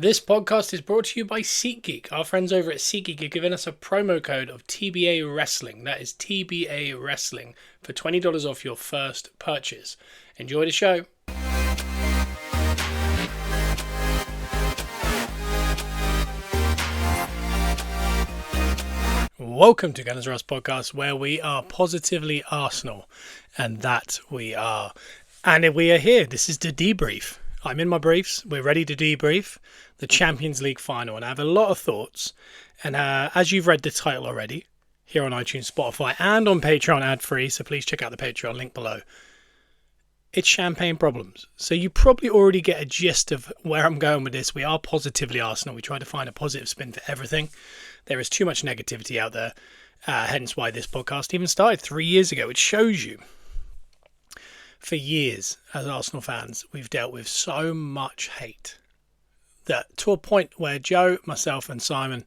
This podcast is brought to you by SeatGeek. Our friends over at SeatGeek are giving us a promo code of TBA Wrestling. That is TBA Wrestling for $20 off your first purchase. Enjoy the show. Welcome to Gunners Rust Podcast, where we are positively Arsenal, and that we are. And we are here. This is the debrief. I'm in my briefs. We're ready to debrief the Champions League final, and I have a lot of thoughts. And as you've read the title already, here on iTunes, Spotify, and on Patreon ad-free, so please check out the Patreon link below. It's champagne problems. So you probably already get a gist of where I'm going with this. We are positively Arsenal. We try to find a positive spin for everything. There is too much negativity out there, hence why this podcast even started 3 years ago. It shows you, for years, as Arsenal fans, we've dealt with so much hate that to a point where Joe, myself and Simon,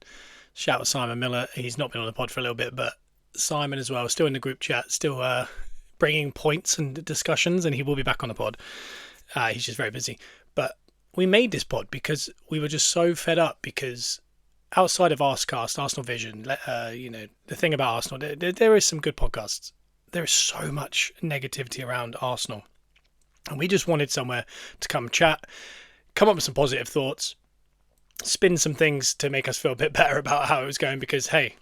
shout out Simon Miller, he's not been on the pod for a little bit, but Simon as well, still in the group chat, still bringing points and discussions, and he will be back on the pod. He's just very busy. But we made this pod because we were just so fed up, because outside of Arscast, Arsenal Vision, the thing about Arsenal, there is some good podcasts. There is so much negativity around Arsenal. And we just wanted somewhere to come chat, come up with some positive thoughts, spin some things to make us feel a bit better about how it was going, because, hey,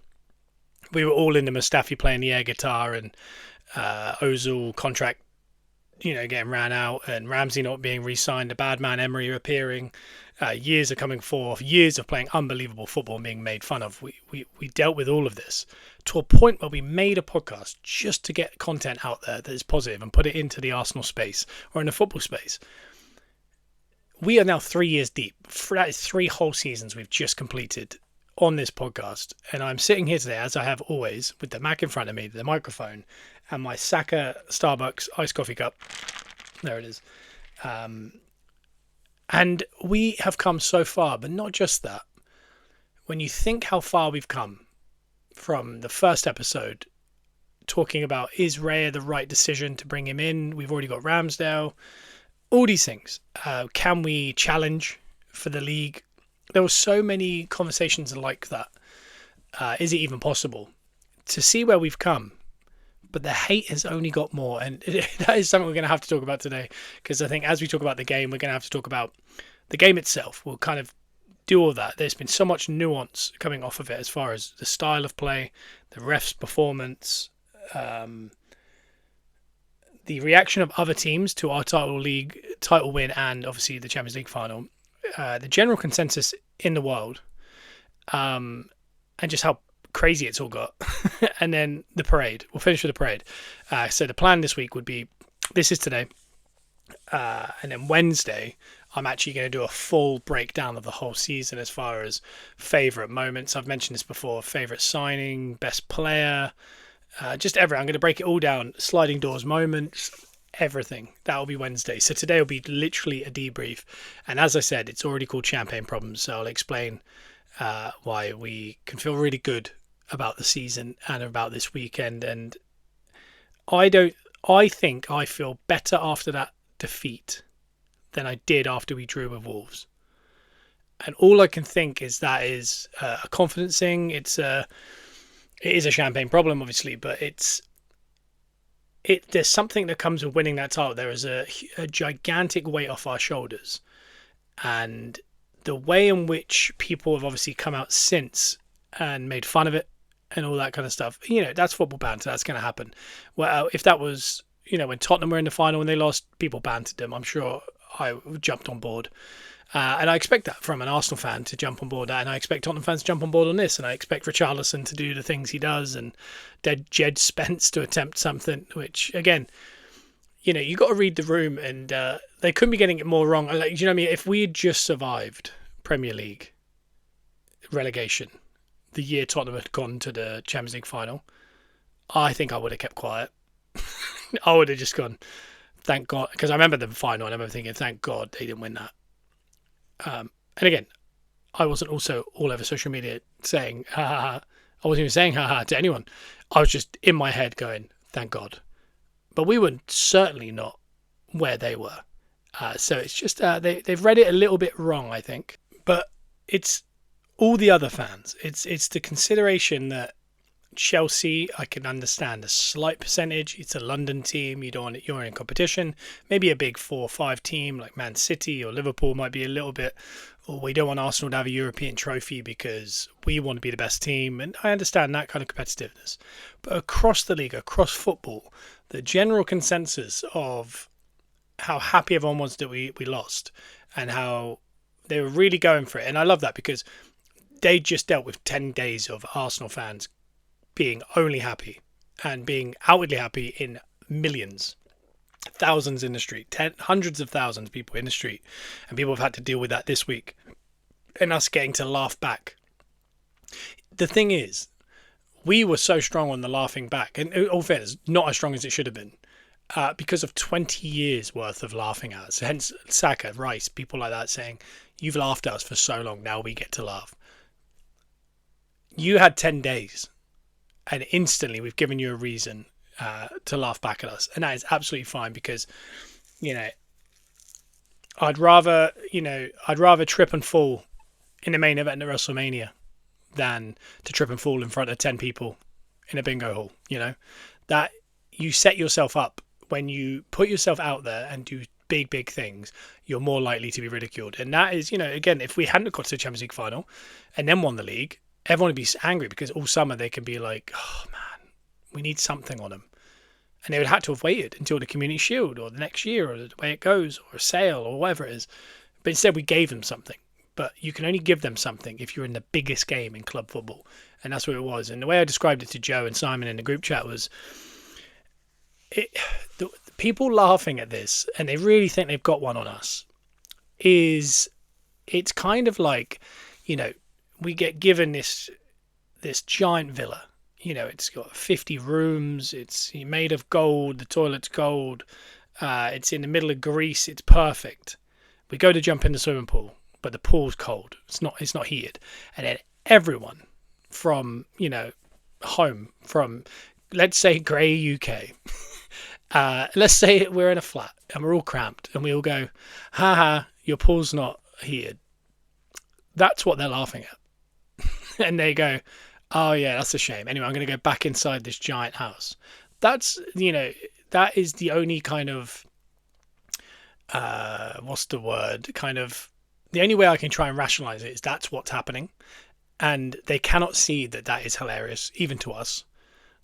we were all into Mustafi playing the air guitar and Ozil contract, getting ran out, and Ramsey not being re-signed, the bad man Emery appearing, years of coming forth, years of playing unbelievable football and being made fun of. We dealt with all of this to a point where we made a podcast just to get content out there that is positive and put it into the Arsenal space or in the football space. We are now 3 years deep. That is 3 whole seasons we've just completed on this podcast. And I'm sitting here today, as I have always, with the Mac in front of me, the microphone, and my Saka Starbucks iced coffee cup. There it is. And we have come so far, but not just that. When you think how far we've come from the first episode, talking about, is Raya the right decision to bring him in? We've already got Ramsdale. All these things. Can we challenge for the league? There were so many conversations like that. Is it even possible? To see where we've come. But the hate has only got more. And that is something we're going to have to talk about today. Because I think as we talk about the game, we're going to have to talk about the game itself. We'll kind of do all that. There's been so much nuance coming off of it as far as the style of play, the ref's performance, the reaction of other teams to our title win, and obviously the Champions League final, the general consensus in the world, and just how crazy it's all got. And then the parade. We'll finish with the parade. So the plan this week would be, this is today, and then Wednesday I'm actually going to do a full breakdown of the whole season as far as favourite moments. I've mentioned this before, favourite signing, best player, just everything. I'm going to break it all down, sliding doors moments, everything. That will be Wednesday. So today will be literally a debrief. And as I said, it's already called Champagne Problems. So I'll explain why we can feel really good about the season and about this weekend. And I think I feel better after that defeat than I did after we drew with Wolves. And all I can think is that is a confidence thing. It is a champagne problem, obviously, but there's something that comes with winning that title. There is a gigantic weight off our shoulders. And the way in which people have obviously come out since and made fun of it and all that kind of stuff, that's football banter. That's going to happen. Well, if that was, when Tottenham were in the final and they lost, people bantered them. I'm sure I jumped on board. And I expect that from an Arsenal fan to jump on board that, and I expect Tottenham fans to jump on board on this, and I expect Richarlison to do the things he does, and Jed Spence to attempt something, which, again, you got to read the room, and they couldn't be getting it more wrong. Like, you know what I mean? If we had just survived Premier League relegation the year Tottenham had gone to the Champions League final, I think I would have kept quiet. I would have just gone, thank God, because I remember the final, and I remember thinking, thank God they didn't win that. And again, I wasn't also all over social media saying ha ha ha. I wasn't even saying ha ha to anyone. I was just in my head going, thank God. But we were certainly not where they were. So it's just they've read it a little bit wrong, I think. But it's all the other fans. It's the consideration that Chelsea, I can understand a slight percentage. It's a London team. You're in competition. Maybe a big 4 or 5 team like Man City or Liverpool might be a little bit. Or we don't want Arsenal to have a European trophy because we want to be the best team. And I understand that kind of competitiveness. But across the league, across football, the general consensus of how happy everyone was that we lost and how they were really going for it. And I love that because they just dealt with 10 days of Arsenal fans being only happy and being outwardly happy in millions, thousands in the street, hundreds of thousands of people in the street. And people have had to deal with that this week and us getting to laugh back. The thing is, we were so strong on the laughing back, and all fairness, not as strong as it should have been. Because of 20 years worth of laughing at us. Hence Saka, Rice, people like that saying, you've laughed at us for so long, now we get to laugh. You had 10 days and instantly we've given you a reason to laugh back at us. And that is absolutely fine because, I'd rather trip and fall in the main event at WrestleMania than to trip and fall in front of 10 people in a bingo hall. That you set yourself up. When you put yourself out there and do big things, you're more likely to be ridiculed. And that is, again, if we hadn't got to the Champions League final and then won the league, everyone would be angry because all summer they can be like, oh man, we need something on them. And they would have to have waited until the Community Shield or the next year or the way it goes or a sale or whatever it is. But instead we gave them something. But you can only give them something if you're in the biggest game in club football. And that's what it was. And the way I described it to Joe and Simon in the group chat was, the people laughing at this and they really think they've got one on us it's kind of like, we get given this giant villa, it's got 50 rooms, it's made of gold, the toilet's gold, it's in the middle of Greece, it's perfect. We go to jump in the swimming pool, but the pool's cold, it's not heated, and then everyone from home from, let's say, grey UK. Let's say we're in a flat and we're all cramped and we all go, haha, your pool's not heated. That's what they're laughing at. And they go, oh yeah, that's a shame. Anyway, I'm going to go back inside this giant house. That's, that is the only kind of, what's the word? Kind of, the only way I can try and rationalize it is that's what's happening. And they cannot see that is hilarious, even to us.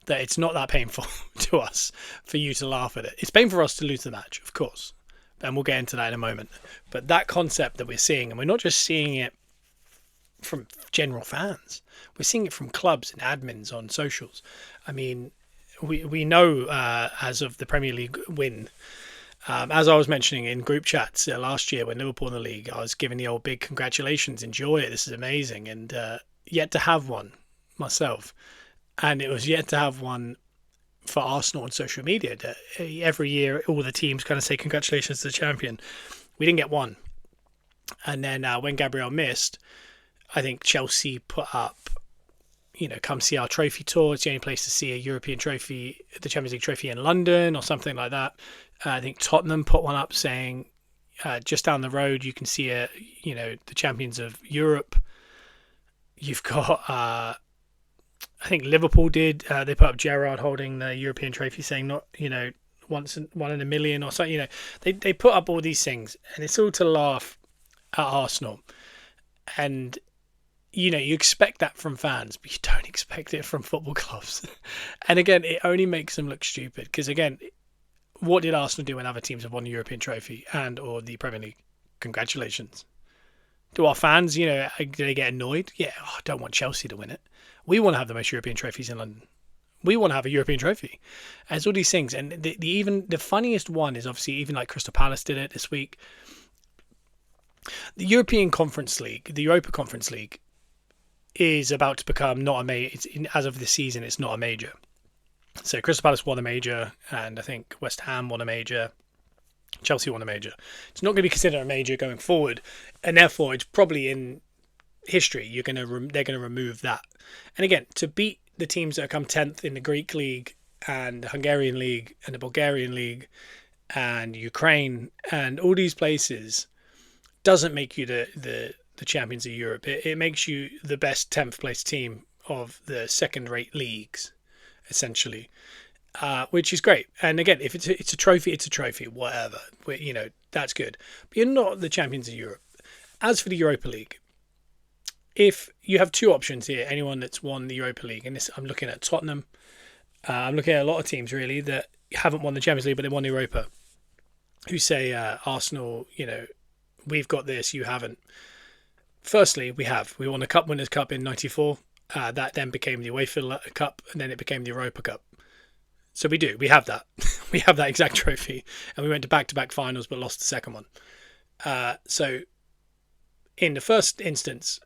That it's not that painful to us for you to laugh at it. It's painful for us to lose the match, of course. And we'll get into that in a moment. But that concept that we're seeing, and we're not just seeing it from general fans. We're seeing it from clubs and admins on socials. I mean, we know as of the Premier League win, as I was mentioning in group chats last year when Liverpool in the league, I was giving the old big congratulations, enjoy it, this is amazing. And yet to have one myself. And it was yet to have one for Arsenal on social media. That every year, all the teams kind of say congratulations to the champion. We didn't get one. And then when Gabriel missed, I think Chelsea put up, come see our trophy tour. It's the only place to see a European trophy, the Champions League trophy in London or something like that. I think Tottenham put one up saying, just down the road, you can see the champions of Europe. You've got... I think Liverpool did. They put up Gerrard holding the European trophy, saying not, one in a million or something. They put up all these things, and it's all to laugh at Arsenal. And you expect that from fans, but you don't expect it from football clubs. And again, it only makes them look stupid because again, what did Arsenal do when other teams have won the European trophy and or the Premier League? Congratulations. Do our fans, do they get annoyed? Yeah, I don't want Chelsea to win it. We want to have the most European trophies in London. We want to have a European trophy. And it's all these things. And the funniest one is obviously even like Crystal Palace did it this week. The European Conference League, the Europa Conference League, is about to become not a major. As of this season, it's not a major. So Crystal Palace won a major, and I think West Ham won a major. Chelsea won a major. It's not going to be considered a major going forward, and therefore it's probably in history. They're going to remove that. And again, to beat the teams that have come 10th in the Greek league and the Hungarian league and the Bulgarian league and Ukraine and all these places doesn't make you the the champions of Europe. It makes you the best 10th place team of the second-rate leagues, essentially, which is great. And again, if it's a trophy, it's a trophy, whatever. That's good. But you're not the champions of Europe. As for the Europa League, if you have two options here, anyone that's won the Europa League, and this, I'm looking at Tottenham, I'm looking at a lot of teams really that haven't won the Champions League, but they won the Europa, who say, Arsenal, we've got this, you haven't. Firstly, we won the Cup Winners' Cup in '94. That then became the UEFA Cup, and then it became the Europa Cup. So we have that. We have that exact trophy, and we went to back-to-back finals, but lost the second one. So in the first instance,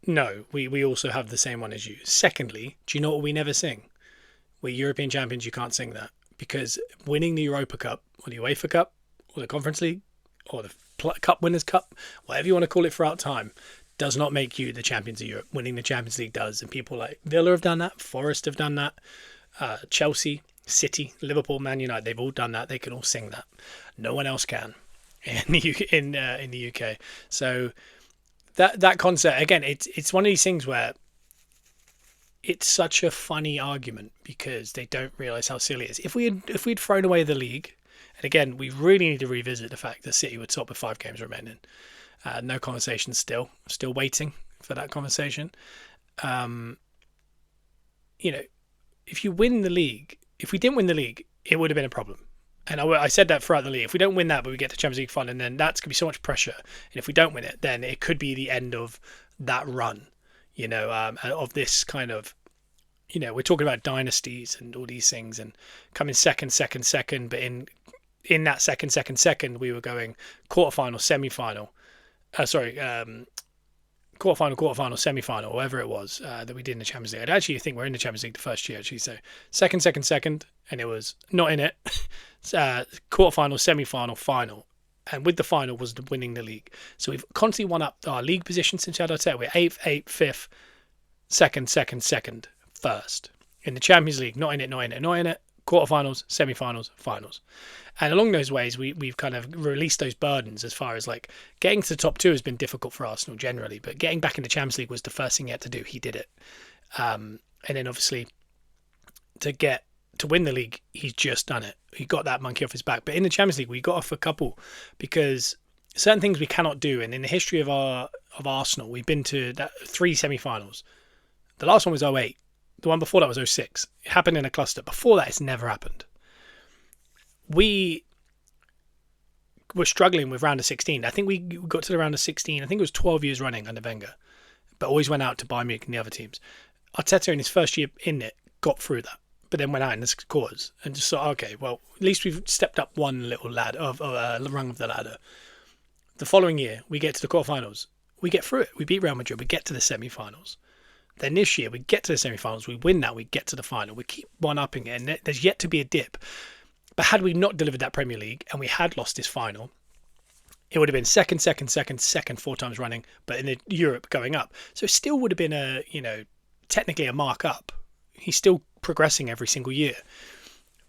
no, we also have the same one as you. Secondly, do you know what we never sing? We're European champions, you can't sing that. Because winning the Europa Cup, or the UEFA Cup, or the Conference League, or the Cup Winners' Cup, whatever you want to call it throughout time, does not make you the champions of Europe. Winning the Champions League does. And people like Villa have done that, Forest have done that, Chelsea, City, Liverpool, Man United, they've all done that. They can all sing that. No one else can in the UK. So that concept, again, it's one of these things where it's such a funny argument because they don't realise how silly it is. If we'd thrown away the league, and again, we really need to revisit the fact that City would stop with 5 games remaining. No conversation still waiting for that conversation. If you win the league, if we didn't win the league, it would have been a problem. And I said that throughout the league. If we don't win that, but we get to Champions League final, then that's going to be so much pressure. And if we don't win it, then it could be the end of that run, of this kind of, we're talking about dynasties and all these things and coming second. But in that second, we were going quarterfinal, semi-final. Quarterfinal, semi-final, whatever it was that we did in the Champions League. I actually think we're in the Champions League the first year, actually. So second, and it was not in it. Quarterfinal, semi-final, final. And with the final was winning the league. So we've constantly won up our league position since we had Arteta. We're 8th, 5th, second, first. In the Champions League, not in it. Quarterfinals, semi-finals, finals. And along those ways, we've kind of released those burdens as far as like getting to the top 2 has been difficult for Arsenal generally, but getting back in the Champions League was the first thing he had to do. He did it. And then obviously to win the league, he's just done it. He got that monkey off his back. But in the Champions League, we got off a couple because certain things we cannot do. And in the history of Arsenal, we've been to 3 semi-finals. The last one was 2008. The one before that was 2006. It happened in a cluster. Before that, it's never happened. We were struggling with round of 16. I think we got to the round of 16. I think it was 12 years running under Wenger, but always went out to Bayern Munich and the other teams. Arteta in his first year in it got through that, but then went out in the quarters and just thought, okay, well, at least we've stepped up one little rung of the ladder. The following year, we get to the quarterfinals. We get through it. We beat Real Madrid. We get to the semi-finals. Then this year, we get to the semi-finals. We win that. We get to the final. We keep one-upping it, and there's yet to be a dip. But had we not delivered that Premier League and we had lost this final, it would have been second, 4 times running, but in the Europe going up. So it still would have been technically a mark up. He's still progressing every single year.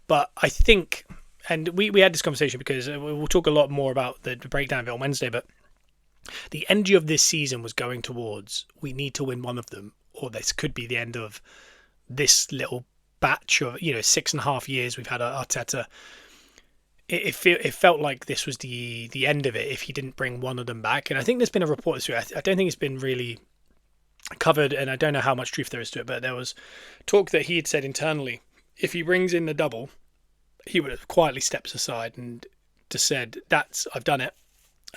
But I think, and we had this conversation because we'll talk a lot more about the breakdown of it on Wednesday, but the energy of this season was going towards, we need to win one of them, or this could be the end of this little batch of 6.5 years we've had Arteta. It felt like this was the end of it if he didn't bring one of them back. And I think there's been a report this week. I don't think it's been really covered, and I don't know how much truth there is to it, but there was talk that he had said internally if he brings in the double, he would have quietly stepped aside and just said, I've done it,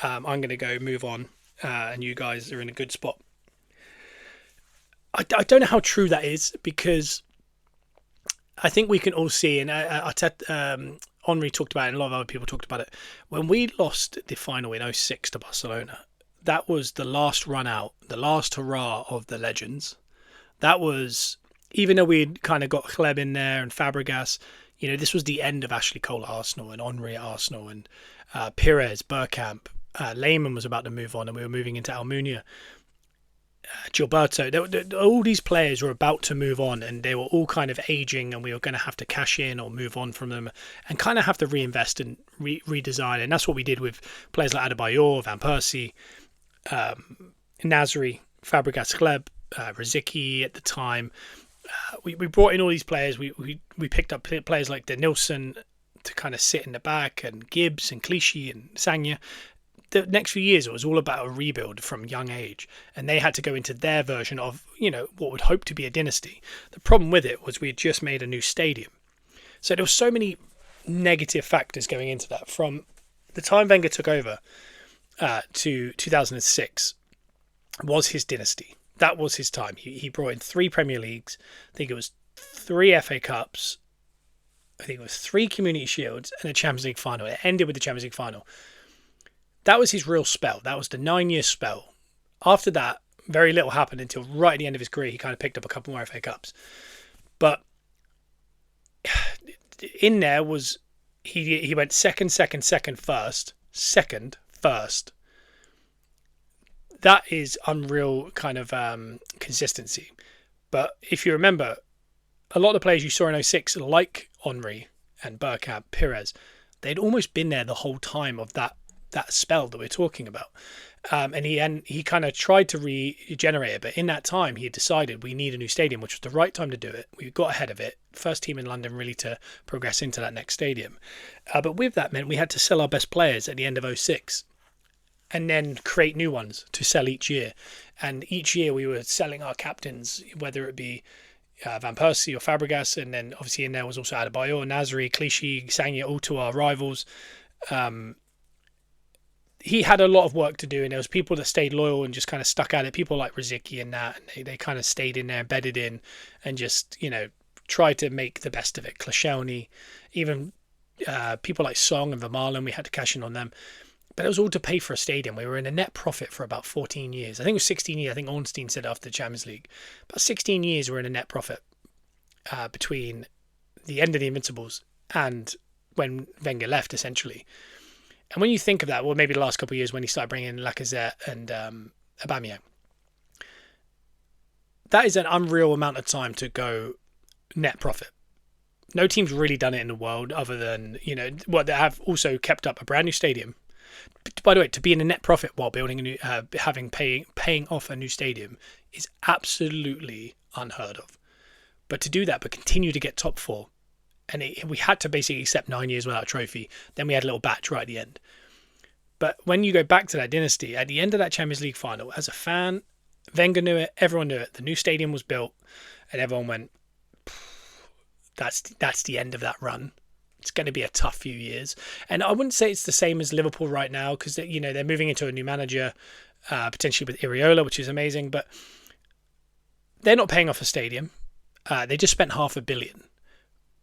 I'm going to go move on, and you guys are in a good spot. I don't know how true that is, because I think we can all see, and Henry talked about it, and a lot of other people talked about it, when we lost the final in 2006 to Barcelona, that was the last run out, the last hurrah of the legends. That was, even though we'd kind of got Hleb in there and Fabregas, this was the end of Ashley Cole at Arsenal and Henry at Arsenal and Pires, Bergkamp. Lehmann was about to move on and we were moving into Almunia. Gilberto, all these players were about to move on and they were all kind of aging, and we were going to have to cash in or move on from them and kind of have to reinvest and redesign. And that's what we did with players like Adebayor, Van Persie, Nasri, Fabregas, Gleb, Rosicky at the time. We brought in all these players. We picked up players like Denilson to kind of sit in the back, and Gibbs and Clichy and Sagna. The next few years, it was all about a rebuild from young age, and they had to go into their version of, what would hope to be a dynasty. The problem with it was we had just made a new stadium. So there were so many negative factors going into that. From the time Wenger took over to 2006 was his dynasty. That was his time. He brought in 3 Premier Leagues. I think it was 3 FA Cups. I think it was 3 Community Shields and a Champions League final. It ended with the Champions League final. That was his real spell. That was the 9-year spell. After that, very little happened until right at the end of his career. He kind of picked up a couple more FA Cups. But in there was, he went second, first. That is unreal kind of consistency. But if you remember, a lot of the players you saw in 06, like Henry and Bergkamp, Pires, they'd almost been there the whole time of that spell that we're talking about. And he kind of tried to regenerate it, but in that time he had decided we need a new stadium, which was the right time to do it. We got ahead of it. First team in London really to progress into that next stadium. But with that meant we had to sell our best players at the end of 06 and then create new ones to sell each year. And each year we were selling our captains, whether it be Van Persie or Fabregas, and then obviously in there was also Adebayor, Nasri, Clichy, Sagna, all to our rivals. He had a lot of work to do, and there was people that stayed loyal and just kind of stuck at it. People like Rosicky and that, and they kind of stayed in there, embedded in, and just tried to make the best of it. Koscielny, even people like Song and Vermaelen, we had to cash in on them. But it was all to pay for a stadium. We were in a net profit for about 14 years. I think it was 16 years. I think Ornstein said after the Champions League. About 16 years we were in a net profit between the end of the Invincibles and when Wenger left, essentially. And when you think of that, well, maybe the last couple of years when he started bringing in Lacazette and Aubameyang, that is an unreal amount of time to go net profit. No team's really done it in the world other than, they have also kept up a brand new stadium. By the way, to be in a net profit while building a new, paying off a new stadium is absolutely unheard of. But to do that, but continue to get top 4, and we had to basically accept 9 years without a trophy. Then we had a little batch right at the end. But when you go back to that dynasty, at the end of that Champions League final, as a fan, Wenger knew it, everyone knew it. The new stadium was built, and everyone went, that's the end of that run. It's going to be a tough few years. And I wouldn't say it's the same as Liverpool right now, because they're moving into a new manager, potentially with Iraola, which is amazing. But they're not paying off a stadium. They just spent $500 million.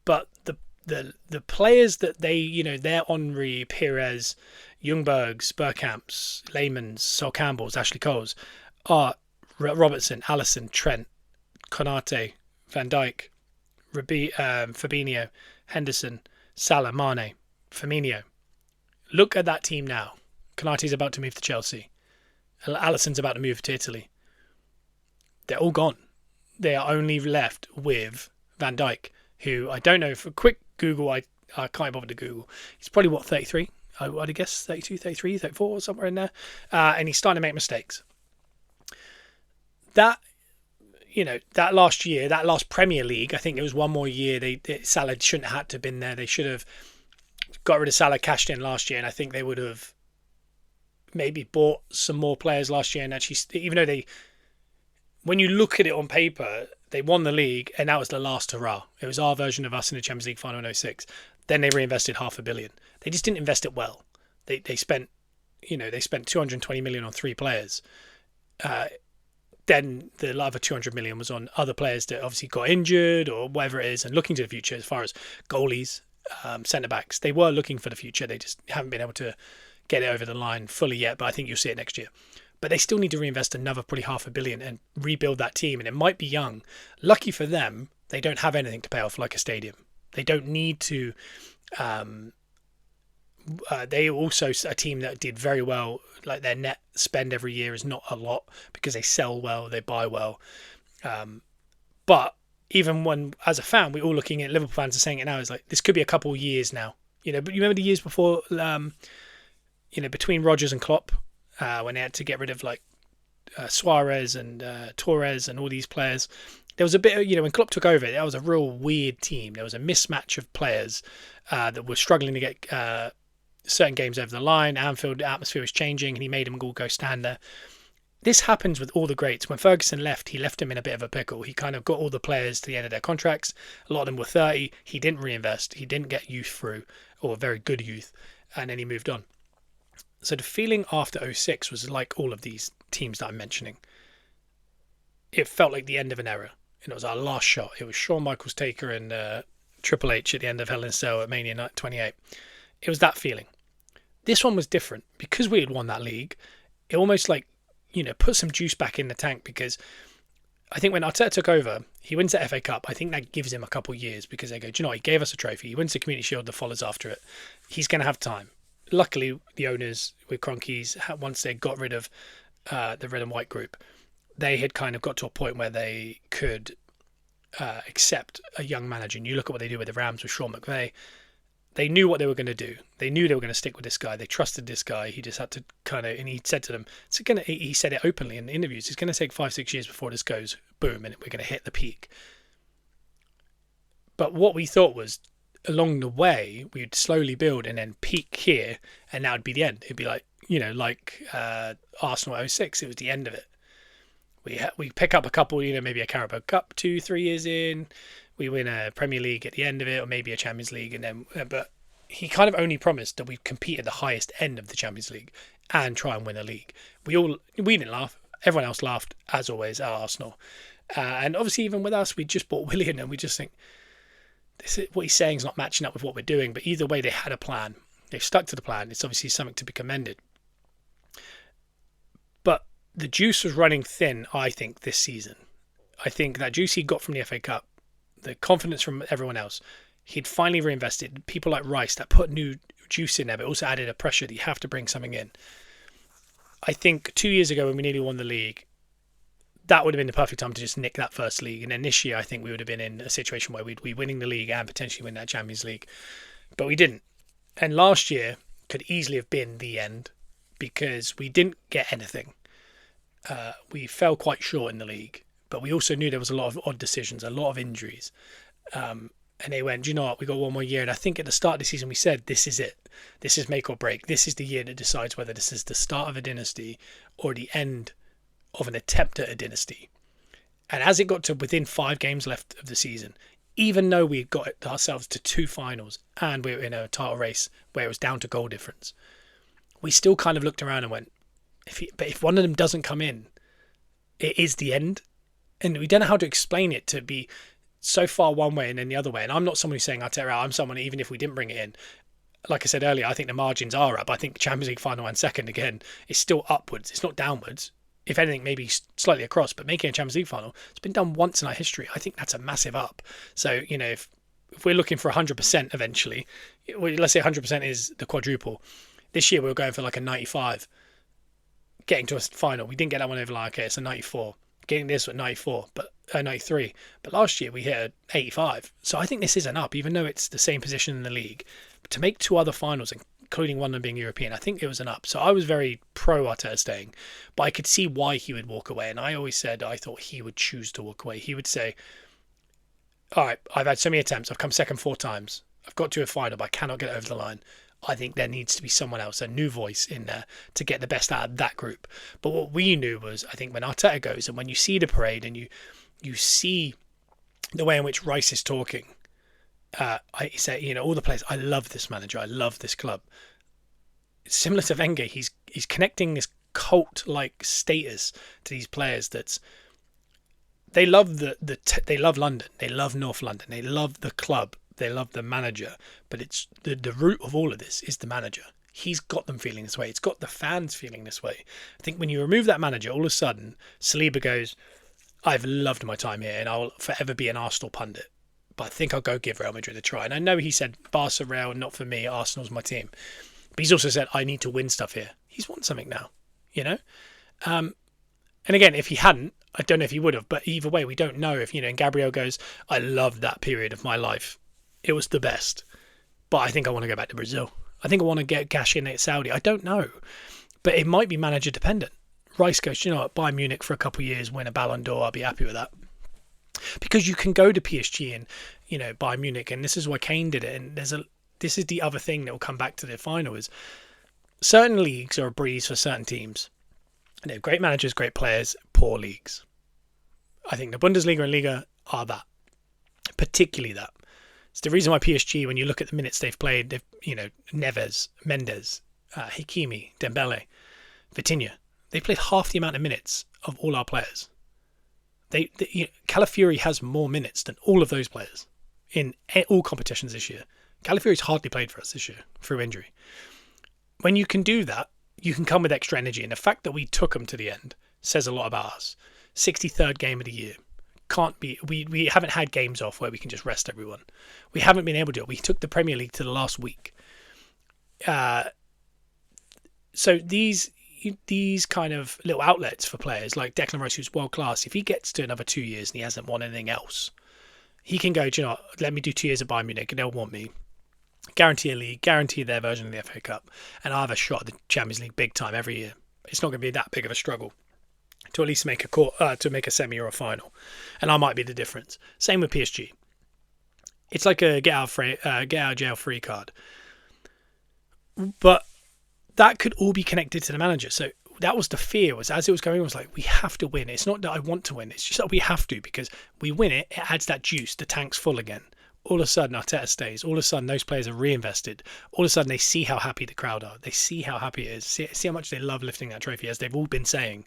But the players that they're Henry, Pires, Ljungbergs, Bergkamps, Leymans, Sol Campbells, Ashley Coles, are Robertson, Alisson, Trent, Konate, Van Dijk, Fabinho, Henderson, Salah, Mane, Firmino. Look at that team now. Konate's about to move to Chelsea. Alisson's about to move to Italy. They're all gone. They are only left with Van Dijk, who I don't know. For a quick Google, I can't bother to Google. He's probably, 33? I'd guess 32, 33, 34, somewhere in there. And he's starting to make mistakes. That last year, that last Premier League, I think there was one more year. Salah shouldn't have had to have been there. They should have got rid of Salah, cashed in last year, and I think they would have maybe bought some more players last year. And actually, even though when you look at it on paper, they won the league, and that was the last hurrah. It was our version of us in the Champions League final in 06. Then they reinvested $500 million. They just didn't invest it well. They spent $220 million on 3 players. Then the other $200 million was on other players that obviously got injured or whatever it is, and looking to the future as far as goalies, centre-backs. They were looking for the future. They just haven't been able to get it over the line fully yet, but I think you'll see it next year. But they still need to reinvest another probably $500 million and rebuild that team, and it might be young. Lucky for them, they don't have anything to pay off like a stadium. They don't need to... they also a team that did very well. Like their net spend every year is not a lot because they sell well, they buy well. But even when, as a fan, we're all looking at Liverpool fans are saying it now. It's like this could be a couple of years now. But you remember the years before, between Rodgers and Klopp, when they had to get rid of like Suarez and Torres and all these players. There was a bit, when Klopp took over, that was a real weird team. There was a mismatch of players that were struggling to get certain games over the line. Anfield atmosphere was changing, and he made them all go stand there. This happens with all the greats. When Ferguson left, he left them in a bit of a pickle. He kind of got all the players to the end of their contracts. A lot of them were 30. He didn't reinvest. He didn't get youth through, or very good youth, and then he moved on. So the feeling after 06 was like all of these teams that I'm mentioning. It felt like the end of an era. And it was our last shot. It was Shawn Michaels Taker and Triple H at the end of Hell in a Cell at Mania Night 28. It was that feeling. This one was different. Because we had won that league, it almost like, put some juice back in the tank, because I think when Arteta took over, he wins the FA Cup. I think that gives him a couple of years, because they go, do you know what? He gave us a trophy. He wins the Community Shield that follows after it. He's going to have time. Luckily, the owners with Kroenkes, once they got rid of the red and white group, they had kind of got to a point where they could accept a young manager. And you look at what they did with the Rams with Sean McVay. They knew what they were going to do. They knew they were going to stick with this guy. They trusted this guy. He just had to and he said to them, he said it openly in interviews, it's going to take 5-6 years before this goes boom and we're going to hit the peak. But what we thought was, along the way, we'd slowly build and then peak here, and that would be the end. It'd be like, Arsenal 06, it was the end of it. We pick up a couple, maybe a Carabao Cup 2-3 years in. We win a Premier League at the end of it, or maybe a Champions League, and then. But he kind of only promised that we'd compete at the highest end of the Champions League and try and win a league. We didn't laugh. Everyone else laughed, as always, at Arsenal. And obviously, even with us, we just bought Willian, and we just think what he's saying is not matching up with what we're doing. But either way, they had a plan. They've stuck to the plan. It's obviously something to be commended. But the juice was running thin, I think, this season. I think that juice he got from the FA Cup, the confidence from everyone else, he'd finally reinvested. People like Rice that put new juice in there, but also added a pressure that you have to bring something in. I think 2 years ago when we nearly won the league, that would have been the perfect time to just nick that first league. And then this year, I think we would have been in a situation where we'd be winning the league and potentially win that Champions League. But we didn't. And last year could easily have been the end because we didn't get anything. We fell quite short in the league, but we also knew there was a lot of odd decisions, a lot of injuries. And they went, do you know what, we got one more year. And I think at the start of the season, we said, this is it. This is make or break. This is the year that decides whether this is the start of a dynasty or the end of an attempt at a dynasty. And as it got to within 5 games left of the season, even though we got ourselves to 2 finals and we were in a title race where it was down to goal difference, we still kind of looked around and went, if one of them doesn't come in, it is the end. And we don't know how to explain it to be so far one way and then the other way. And I'm not someone who's saying Arteta out. I'm someone, even if we didn't bring it in, like I said earlier, I think the margins are up. I think Champions League final and second, again, is still upwards. It's not downwards. If anything, maybe slightly across, but making a Champions League final, it's been done once in our history. I think that's a massive up. So, if we're looking for 100% eventually, let's say 100% is the quadruple. This year we were going for like a 95. Getting to a final, we didn't get that one over like, okay, it's a 94. Getting this at 94, but 93. But last year we hit a 85. So I think this is an up, even though it's the same position in the league. But to make 2 other finals, including one of them being European, I think it was an up. So I was very pro Arteta staying, but I could see why he would walk away. And I always said I thought he would choose to walk away. He would say, all right, I've had so many attempts. I've come second 4 times. I've got to a final, but I cannot get over the line. I think there needs to be someone else, a new voice in there to get the best out of that group. But what we knew was, I think when Arteta goes and when you see the parade and you see the way in which Rice is talking, I say, all the players, I love this manager. I love this club. Similar to Wenger, he's connecting this cult-like status to these players that's, they love they love London. They love North London. They love the club. They love the manager, but it's the root of all of this is the manager. He's got them feeling this way. It's got the fans feeling this way. I think when you remove that manager, all of a sudden, Saliba goes, I've loved my time here and I'll forever be an Arsenal pundit, but I think I'll go give Real Madrid a try. And I know he said, Barca, Real, not for me. Arsenal's my team. But he's also said, I need to win stuff here. He's won something now, And again, if he hadn't, I don't know if he would have, but either way, we don't know if, and Gabriel goes, I loved that period of my life. It was the best, but I think I want to go back to Brazil. I think I want to get cash in at Saudi. I don't know, but it might be manager dependent. Rice goes, you know what, Bayern Munich for a couple of years, win a Ballon d'Or, I'll be happy with that. Because you can go to PSG and, you know, Bayern Munich, and this is why Kane did it. And this is the other thing that will come back to the final is certain leagues are a breeze for certain teams. And they have great managers, great players, poor leagues. I think the Bundesliga and Liga are that, particularly that. It's the reason why PSG, when you look at the minutes they've played, they've, you know, Neves, Mendes, Hakimi, Dembele, Vitinha, they played half the amount of minutes of all our players. You know, Calafiori has more minutes than all of those players in all competitions this year. Calafiori's hardly played for us this year through injury. When you can do that, you can come with extra energy. And the fact that we took them to the end says a lot about us. 63rd game of the year. Can't be. We haven't had games off where we can just rest everyone. We haven't been able to do it. We took the Premier League to the last week. So these kind of little outlets for players like Declan Rice, who's world class, if he gets to another 2 years and he hasn't won anything else, he can go, do you know what, let me do 2 years at Bayern Munich and they'll want me. Guarantee a league, guarantee their version of the FA Cup, and I'll have a shot at the Champions League big time every year. It's not going to be that big of a struggle to at least make a semi or a final, and I might be the difference. Same with PSG. It's like a get out of jail free card, but that could all be connected to the manager. So that was the fear, was as it was going, it was like, we have to win. It's not that I want to win. It's just that we have to, because we win it. It adds that juice. The tank's full again. All of a sudden, Arteta stays. All of a sudden, those players are reinvested. All of a sudden, they see how happy the crowd are. They see how happy it is. See how much they love lifting that trophy, as they've all been saying.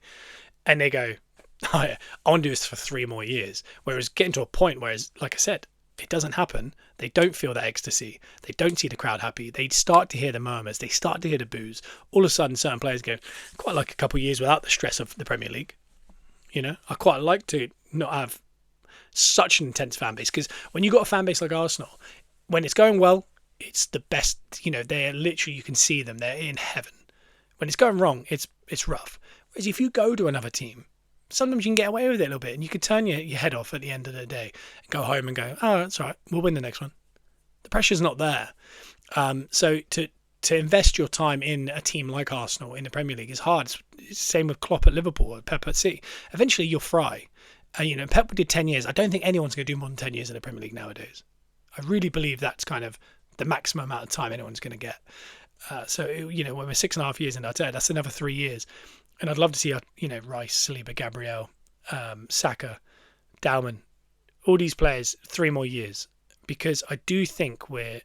And they go, I want to do this for 3 more years. Whereas getting to a point where, like I said, it doesn't happen. They don't feel that ecstasy. They don't see the crowd happy. They start to hear the murmurs. They start to hear the boos. All of a sudden, certain players go, quite like a couple of years without the stress of the Premier League. You know, I quite like to not have such an intense fan base, because when you've got a fan base like Arsenal, when it's going well, it's the best. You know, they're literally, you can see them, they're in heaven. When it's going wrong, it's rough. Whereas if you go to another team, sometimes you can get away with it a little bit, and you can turn your head off at the end of the day and go home and go, oh, that's all right, we'll win the next one. The pressure's not there. So to invest your time in a team like Arsenal in the Premier League is hard. It's the same with Klopp at Liverpool, or Pep at City. Eventually you'll fry. You know, Pep did 10 years. I don't think anyone's going to do more than 10 years in the Premier League nowadays. I really believe that's kind of the maximum amount of time anyone's going to get. So, you know, when we're 6.5 years in Arteta, that's another 3 years. And I'd love to see, you know, Rice, Saliba, Gabriel, Saka, Dalman, all these players, 3 more years. Because I do think the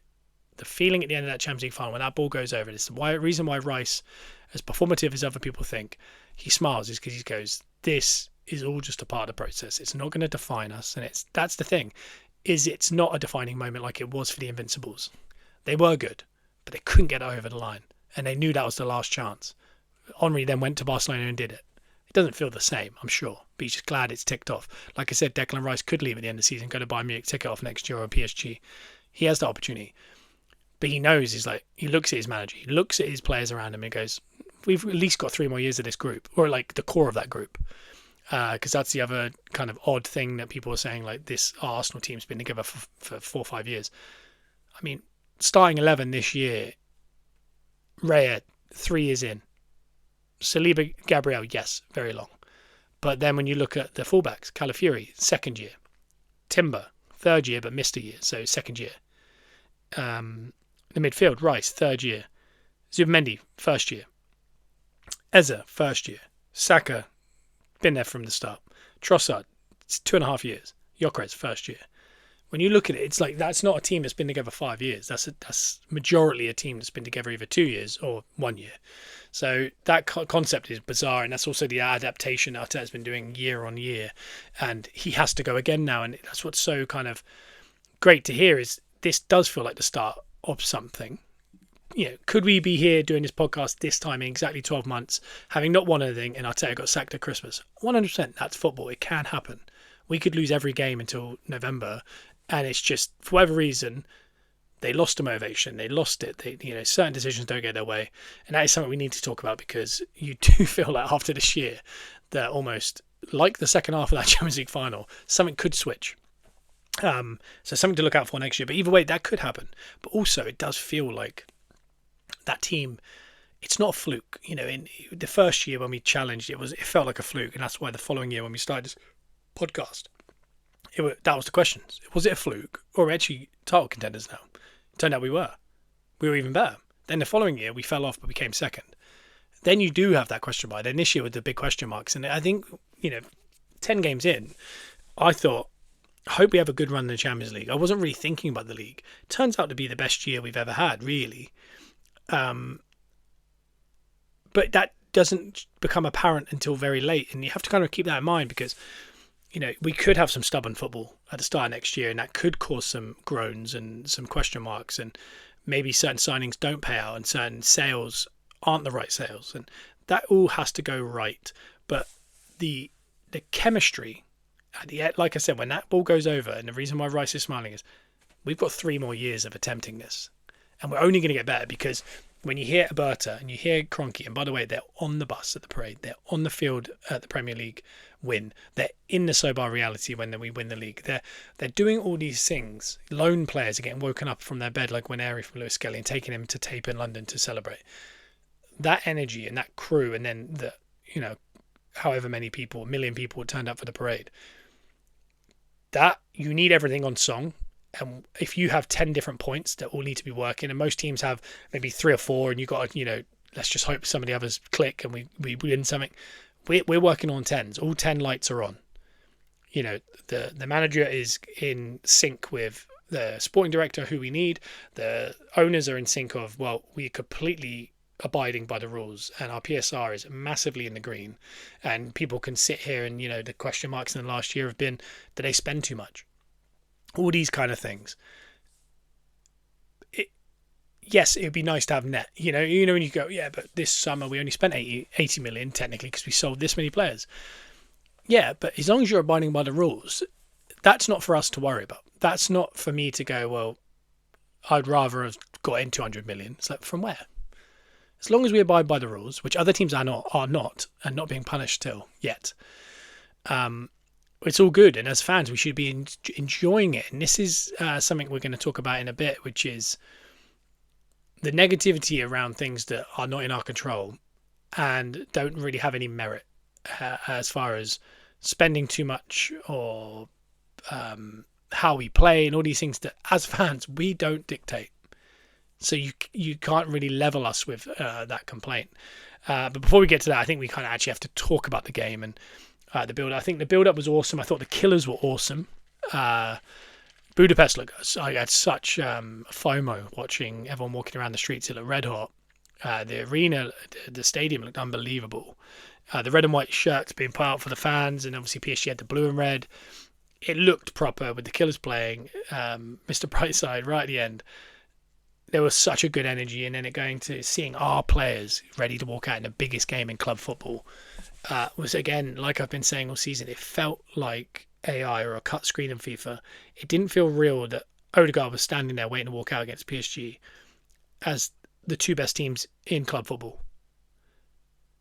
feeling at the end of that Champions League final, when that ball goes over, this is the reason why Rice, as performative as other people think, he smiles, is because he goes, this is all just a part of the process. It's not going to define us. And that's the thing, is it's not a defining moment like it was for the Invincibles. They were good, but they couldn't get over the line. And they knew that was the last chance. Henry then went to Barcelona and did it. It doesn't feel the same, I'm sure, but he's just glad it's ticked off. Like I said, Declan Rice could leave at the end of the season, go to Bayern Munich, tick it off next year, or PSG. He has the opportunity. But he knows, he looks at his manager, he looks at his players around him and goes, we've at least got 3 more years of this group, or like the core of that group. Because that's the other kind of odd thing that people are saying, like, this Arsenal team's been together for 4 or 5 years. I mean, starting 11 this year, Raya, 3 years in. Saliba, Gabriel, yes, very long. But then when you look at the fullbacks, Calafiori, 2nd year. Timber, 3rd year, but missed a year, so 2nd year. The midfield, Rice, 3rd year. Zubimendi, 1st year. Eze, 1st year. Saka, been there from the start. Trossard, it's 2.5 years. Gyökeres, 1st year. When you look at it, it's like, that's not a team that's been together 5 years. That's majority a team that's been together either 2 years or 1 year. So that concept is bizarre, and that's also the adaptation Arteta's been doing year on year, and he has to go again now. And that's what's so kind of great to hear, is this does feel like the start of something. You know, could we be here doing this podcast this time in exactly 12 months, having not won anything, and Arteta got sacked at Christmas? 100%, that's football. It can happen. We could lose every game until November, and it's just, for whatever reason, they lost the motivation. They lost it. Certain decisions don't get their way, and that is something we need to talk about, because you do feel like after this year that almost like the second half of that Champions League final, something could switch. So something to look out for next year. But either way, that could happen. But also, it does feel like that team it's not a fluke. You know, in the first year when we challenged, it felt like a fluke, and that's why the following year when we started this podcast, that was the question: was it a fluke, or are we actually title contenders now? It turned out we were. We were even better. Then the following year we fell off, but we came second. Then you do have that question mark. Then this year with the big question marks, and I think 10 games in, I thought, I hope we have a good run in the Champions League. I wasn't really thinking about the league. It turns out to be the best year we've ever had, really. But that doesn't become apparent until very late, and you have to kind of keep that in mind because, we could have some stubborn football at the start of next year, and that could cause some groans and some question marks, and maybe certain signings don't pay out, and certain sales aren't the right sales, and that all has to go right. But the chemistry at the end, like I said, when that ball goes over, and the reason why Rice is smiling is we've got 3 more years of attempting this, and we're only going to get better because when you hear Alberta and you hear Kroenke, and by the way, they're on the bus at the parade, they're on the field at the Premier League win, they're in the Sobar reality when we win the league, they're doing all these things. Lone players are getting woken up from their bed, like when Airy from Lewis Skelly, and taking him to tape in London to celebrate. That energy and that crew, and then however many people, 1 million people turned up for the parade. That you need everything on song. And if you have 10 different points that all need to be working, and most teams have maybe 3 or 4, and you got to, let's just hope some of the others click and we win something. We're working on 10s. All 10 lights are on. The manager is in sync with the sporting director who we need. The owners are in sync of, well, we're completely abiding by the rules, and our PSR is massively in the green. And people can sit here and, the question marks in the last year have been, did they spend too much? All these kind of things. Yes, it would be nice to have net. When you go, yeah, but this summer we only spent 80 million technically because we sold this many players. Yeah, but as long as you're abiding by the rules, that's not for us to worry about. That's not for me to go, well, I'd rather have got in 200 million. It's like, from where? As long as we abide by the rules, which other teams are not, and not being punished still yet. It's all good, and as fans we should be enjoying it. And this is something we're going to talk about in a bit, which is the negativity around things that are not in our control and don't really have any merit, as far as spending too much or how we play and all these things that as fans we don't dictate. So you can't really level us with that complaint. But before we get to that, I think we kind of actually have to talk about the game and the build. I think the build-up was awesome. I thought the killers were awesome. Budapest looked. I had such FOMO watching everyone walking around the streets. It looked red hot. The arena, the stadium looked unbelievable. The red and white shirts being put out for the fans, and obviously PSG had the blue and red. It looked proper with the killers playing. Mr. Brightside right at the end. There was such a good energy, and then it going to seeing our players ready to walk out in the biggest game in club football. Was again, like I've been saying all season, it felt like AI or a cut screen in FIFA. It didn't feel real that Odegaard was standing there waiting to walk out against PSG as the 2 best teams in club football.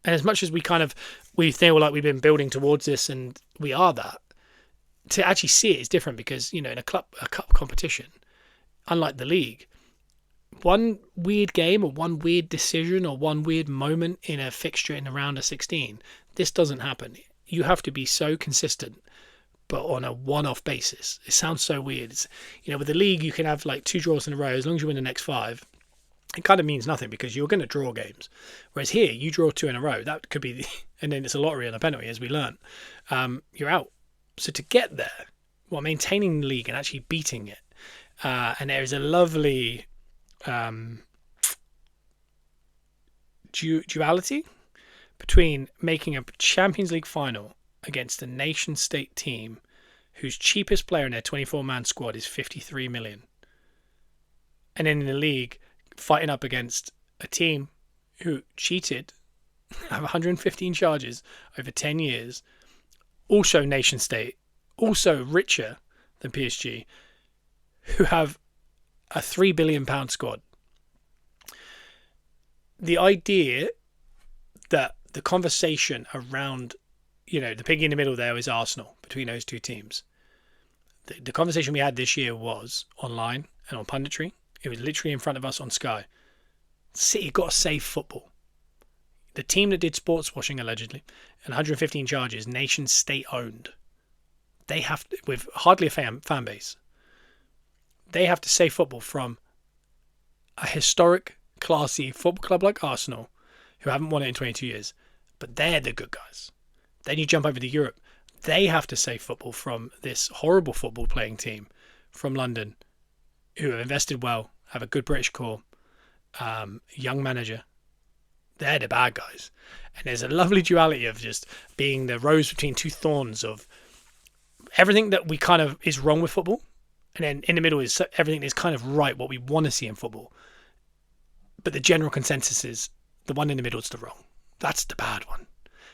And as much as we feel like we've been building towards this, and we are that, to actually see it is different because, in a cup competition, unlike the league, one weird game or one weird decision or one weird moment in a fixture in a round of 16, this doesn't happen. You have to be so consistent, but on a one-off basis. It sounds so weird. It's, with the league, you can have like 2 draws in a row. As long as you win the next 5, it kind of means nothing because you're going to draw games. Whereas here, you draw 2 in a row. That could be, and then it's a lottery on a penalty, as we learned. You're out. So to get there, while maintaining the league and actually beating it, and there is a lovely duality between making a Champions League final against a nation state team whose cheapest player in their 24-man squad is 53 million, and then in the league fighting up against a team who cheated, have 115 charges over 10 years, also nation state, also richer than PSG, who have a £3 billion squad. The idea that the conversation around, the piggy in the middle there is Arsenal between those 2 teams. The conversation we had this year was online and on punditry. It was literally in front of us on Sky. City got to save football. the team that did sports washing allegedly, and 115 charges, nation state owned. They have to, with hardly a fan base, they have to save football from a historic, classy football club like Arsenal, who haven't won it in 22 years, but they're the good guys. Then you jump over to Europe. They have to save football from this horrible football playing team from London, who have invested well, have a good British core, young manager. They're the bad guys. And there's a lovely duality of just being the rose between two thorns of everything that we kind of is wrong with football. And then in the middle is everything is kind of right, what we want to see in football. But the general consensus is the one in the middle is the wrong. That's the bad one.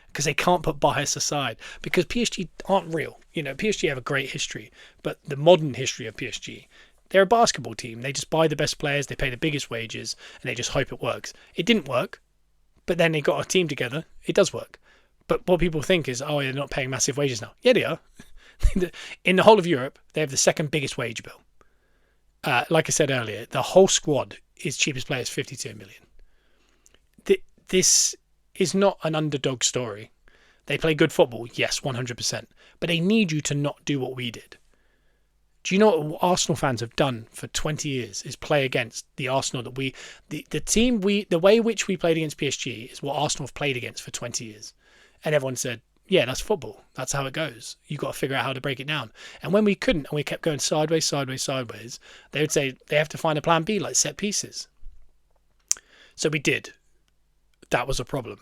Because they can't put bias aside. Because PSG aren't real. You know, PSG have a great history. But the modern history of PSG, they're a basketball team. They just buy the best players, they pay the biggest wages, and they just hope it works. It didn't work. But then they got a team together. It does work. But what people think is, oh, they're not paying massive wages now. Yeah, they are. In the whole of Europe, they have the second biggest wage bill. Like I said earlier, the whole squad is cheapest players 52 million. This is not an underdog story. They play good football, yes, 100%. But they need you to not do what we did. Do you know what Arsenal fans have done for 20 years is play against the Arsenal that the way which we played against PSG is what Arsenal have played against for 20 years. And everyone said, yeah, that's football. That's how it goes. You've got to figure out how to break it down. And when we couldn't, and we kept going sideways, they would say they have to find a plan B, like set pieces. So we did. That was a problem.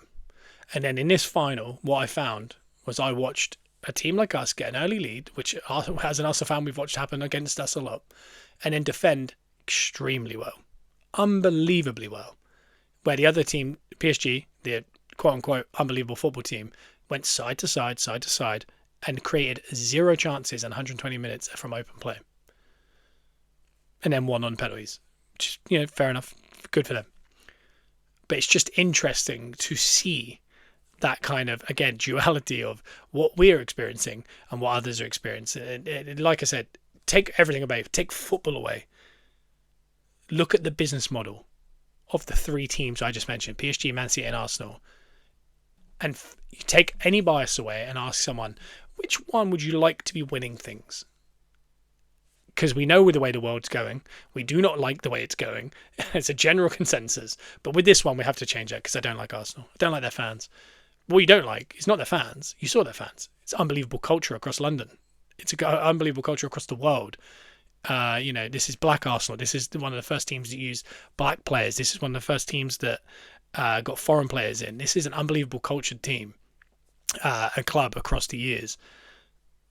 And then in this final, what I found was I watched a team like us get an early lead, which as an Arsenal fan we've watched happen against us a lot, and then defend extremely well. Unbelievably well. Where the other team, PSG, the quote-unquote unbelievable football team, went side to side, and created 0 chances in 120 minutes from open play. And then won on penalties. Which, you know, fair enough. Good for them. But it's just interesting to see that kind of, again, duality of what we're experiencing and what others are experiencing. And like I said, take everything away. Take football away. Look at the business model of the 3 teams I just mentioned, PSG, Man City and Arsenal. And you take any bias away and ask someone, which one would you like to be winning things? Because we know the way the world's going. We do not like the way it's going. It's a general consensus. But with this one, we have to change that because I don't like Arsenal. I don't like their fans. What you don't like is not their fans. You saw their fans. It's unbelievable culture across London. It's an unbelievable culture across the world. You know, this is black Arsenal. This is one of the first teams that used black players. This is one of the first teams that got foreign players in. This is an unbelievable cultured team, a club across the years.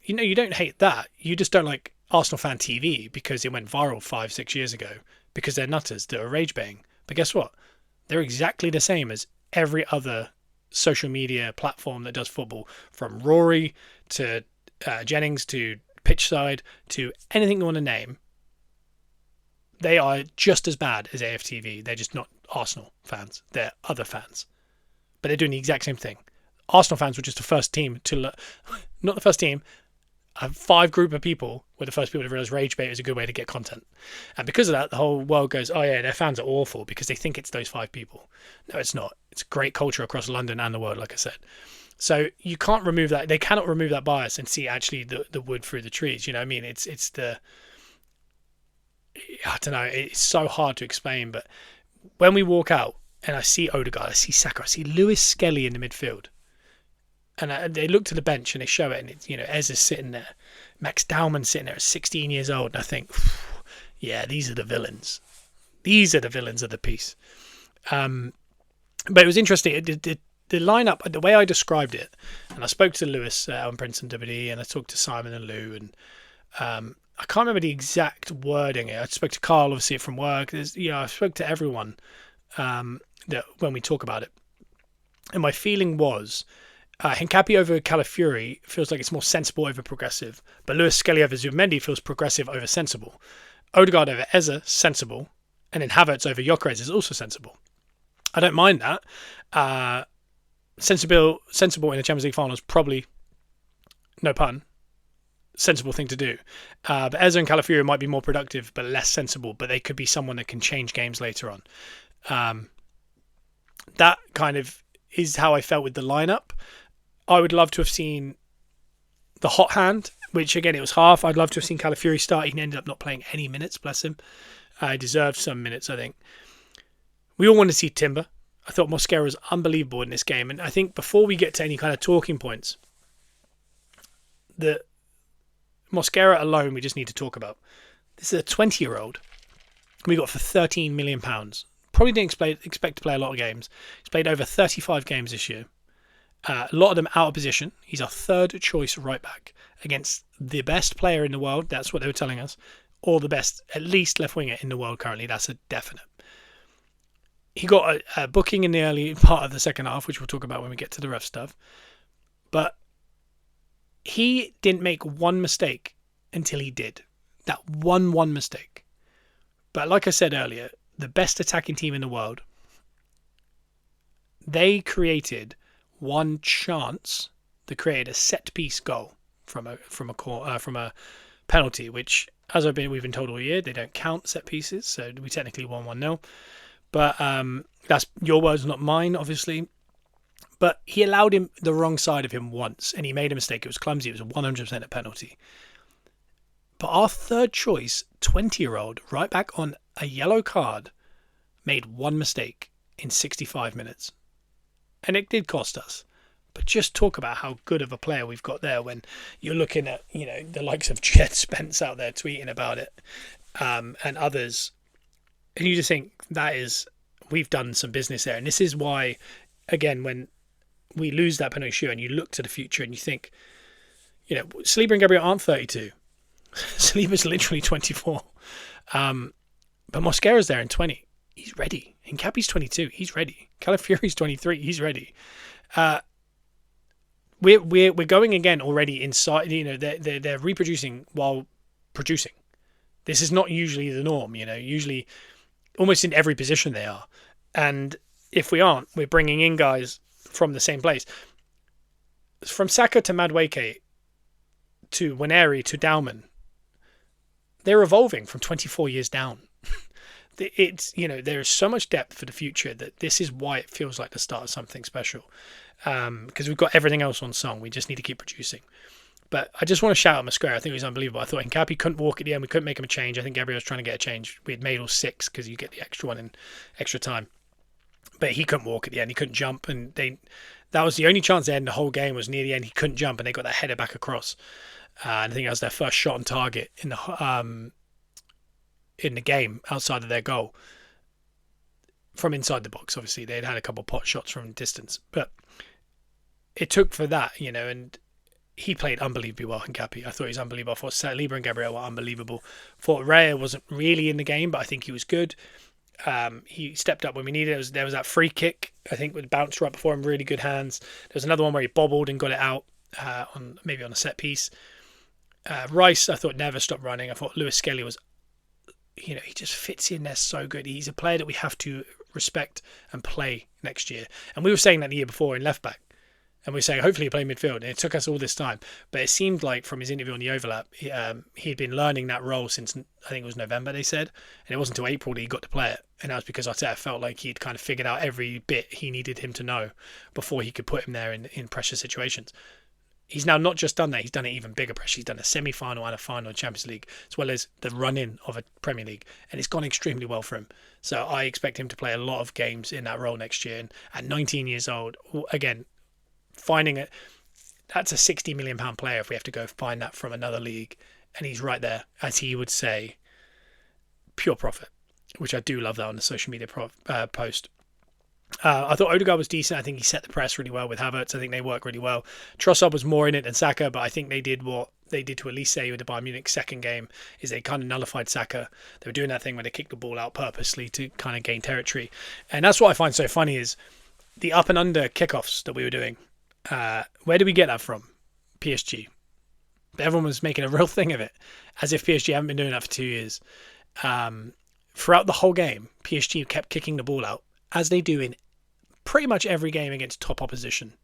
You know, you don't hate that. You just don't like Arsenal Fan TV because it went viral 5-6 years ago because they're nutters that are rage baiting. But guess what? They're exactly the same as every other social media platform that does football, from Rory to Jennings to Pitchside to anything you want to name. They are just as bad as AFTV. They're just not Arsenal fans. They're other fans. But they're doing the exact same thing. Arsenal fans were just the first team to... Not the first team. A 5 group of people were the first people to realise rage bait is a good way to get content. And because of that, the whole world goes, oh yeah, their fans are awful because they think it's those 5 people. No, it's not. It's great culture across London and the world, like I said. So you can't remove that. They cannot remove that bias and see actually the wood through the trees. You know what I mean? It's the... I don't know. It's so hard to explain, but when we walk out and I see Odegaard, I see Saka, I see Lewis Skelly in the midfield, and they look to the bench and they show it, and it's, you know, Ezra's sitting there, Max Dowman sitting there at 16 years old, and I think, yeah, these are the villains. These are the villains of the piece. But it was interesting. The lineup, the way I described it, and I spoke to Lewis on Prince and WWE, and I talked to Simon and Lou, and I can't remember the exact wording. I spoke to Carl, obviously, from work. I spoke to everyone that when we talk about it. And my feeling was Hincapi over Calafiori feels like it's more sensible over progressive. But Lewis Skelly over Zubimendi feels progressive over sensible. Odegaard over Eze, sensible. And then Havertz over Gyökeres is also sensible. I don't mind that. Sensible in the Champions League finals, probably, no pun, sensible thing to do. But Eze and Calafiori might be more productive but less sensible, but they could be someone that can change games later on. That kind of is how I felt with the lineup. I would love to have seen the hot hand, which again, it was half. I'd love to have seen Calafiori start. He ended up not playing any minutes, bless him. He deserved some minutes, I think. We all want to see Timber. I thought Mosquera was unbelievable in this game. And I think before we get to any kind of talking points, the Mosquera alone we just need to talk about. This is a 20-year-old we got for £13 million. Probably didn't expect to play a lot of games. He's played over 35 games this year. A lot of them out of position. He's our third choice right back against the best player in the world. That's what they were telling us. Or the best, at least left winger in the world currently. That's a definite. He got a booking in the early part of the second half, which we'll talk about when we get to the ref stuff. But he didn't make one mistake until he did. That one mistake. But like I said earlier, the best attacking team in the world, they created one chance that created a set-piece goal from a penalty, which, as we've been told all year, they don't count set pieces, so we technically won 1-0. But that's your words, not mine, obviously. But he allowed him the wrong side of him once, and he made a mistake. It was clumsy. It was 100% a penalty. But our third choice, 20-year-old, right back on a yellow card, made one mistake in 65 minutes. And it did cost us. But just talk about how good of a player we've got there when you're looking at, the likes of Jed Spence out there tweeting about it, and others. And you just think we've done some business there. And this is why, again, when we lose that penalty shoot and you look to the future and you think, Saliba and Gabriel aren't 32. Saliba's literally 24. But Mosquera's there in 20. He's ready. Hincapié's 22. He's ready. Calafiori's 23. He's ready. We're going again already inside. They're reproducing while producing. This is not usually the norm. Usually almost in every position they are. And if we aren't, we're bringing in guys from the same place. From Saka to Madueke to Waneri to Dauman, they're evolving from 24 years down. It's, there is so much depth for the future that this is why it feels like the start of something special. Because we've got everything else on song. We just need to keep producing. But I just want to shout out Mosquera. I think he was unbelievable. I thought Hincapié couldn't walk at the end. We couldn't make him a change. I think Gabriel was trying to get a change. We had made all 6 because you get the extra one in extra time. But he couldn't walk at the end. He couldn't jump. And that was the only chance they had in the whole game was near the end. He couldn't jump and they got that header back across. And I think that was their first shot on target in the game outside of their goal. From inside the box, obviously. They'd had a couple of pot shots from distance. But it took for that, and he played unbelievably well, Hincapié. I thought he was unbelievable. I thought Saliba and Gabriel were unbelievable. I thought Raya wasn't really in the game, but I think he was good. He stepped up when we needed it. There was that free kick, I think, with bounced right before him, really good hands. There was another one where he bobbled and got it out on a set piece. Rice, I thought, never stopped running. I thought Lewis Skelly was, he just fits in there so good. He's a player that we have to respect and play next year. And we were saying that the year before in left back. And we were saying, hopefully, he play midfield. And it took us all this time. But it seemed like from his interview on the overlap, he'd been learning that role since, I think it was November, they said. And it wasn't until April that he got to play it. And that was because Arteta felt like he'd kind of figured out every bit he needed him to know before he could put him there in pressure situations. He's now not just done that, he's done an even bigger pressure. He's done a semi-final and a final in Champions League, as well as the run-in of a Premier League. And it's gone extremely well for him. So I expect him to play a lot of games in that role next year. And at 19 years old, again, finding it, that's a £60 million player if we have to go find that from another league. And he's right there, as he would say, pure profit, which I do love that on the social media post. I thought Odegaard was decent. I think he set the press really well with Havertz. I think they work really well. Trossard was more in it than Saka, but I think they did what they did to Elise with the Bayern Munich second game, is they kind of nullified Saka. They were doing that thing where they kicked the ball out purposely to kind of gain territory. And that's what I find so funny is the up and under kickoffs that we were doing. Where did we get that from? PSG. Everyone was making a real thing of it, as if PSG haven't been doing that for 2 years. Throughout the whole game, PSG kept kicking the ball out, as they do in pretty much every game against top opposition.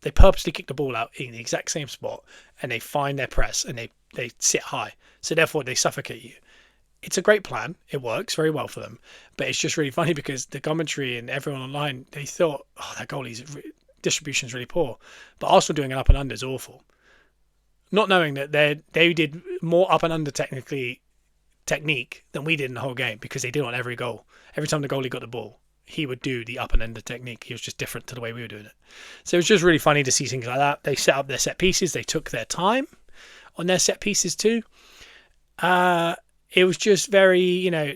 They purposely kick the ball out in the exact same spot and they find their press and they sit high. So therefore they suffocate you. it's a great plan. It works very well for them. But it's just really funny because the commentary and everyone online, they thought, oh, that goalie's distribution's really poor. But Arsenal doing an up and under is awful. Not knowing that they did more up and under technique than we did in the whole game, because they did on every goal. Every time the goalie got the ball, he would do the up and under technique. He was just different to the way we were doing it. So it was just really funny to see things like that. They set up their set pieces. They took their time on their set pieces too. It was just very,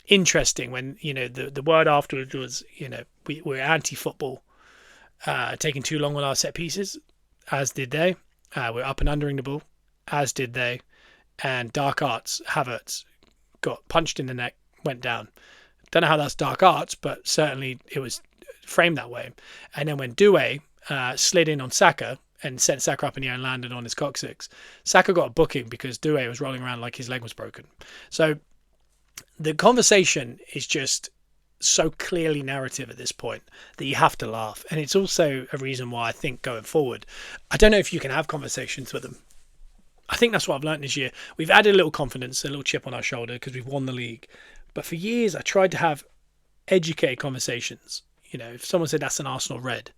interesting when, the word afterwards was, we're anti-football, taking too long on our set pieces, as did they. We're up and undering the ball, as did they. And dark arts, Havertz got punched in the neck, went down. Don't know how that's dark arts, but certainly it was framed that way. And then when Doué slid in on Saka and sent Saka up in the air and landed on his coccyx, Saka got a booking because Doué was rolling around like his leg was broken. So the conversation is just so clearly narrative at this point that you have to laugh. And it's also a reason why I think going forward, I don't know if you can have conversations with them. I think that's what I've learned this year. We've added a little confidence, a little chip on our shoulder because we've won the league. But for years, I tried to have educated conversations. If someone said that's an Arsenal red,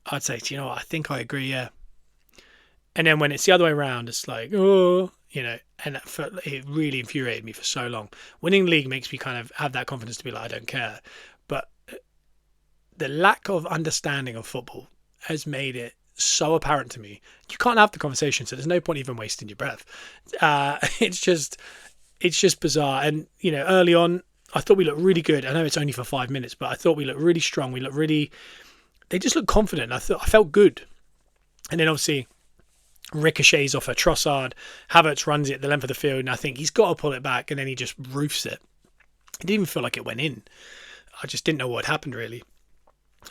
I'd say, you know what, I think I agree, yeah. And then when it's the other way around, it's like, oh, and it really infuriated me for so long. Winning the league makes me kind of have that confidence to be like, I don't care. But the lack of understanding of football has made it so apparent to me. You can't have the conversation, so there's no point even wasting your breath. It's just bizarre. And early on, I thought we looked really good. I know it's only for 5 minutes, but I thought we looked really strong. They just looked confident. I felt good. And then obviously ricochets off a Trossard. Havertz runs it the length of the field, and I think he's got to pull it back, and then he just roofs it. It didn't even feel like it went in. I just didn't know what happened really.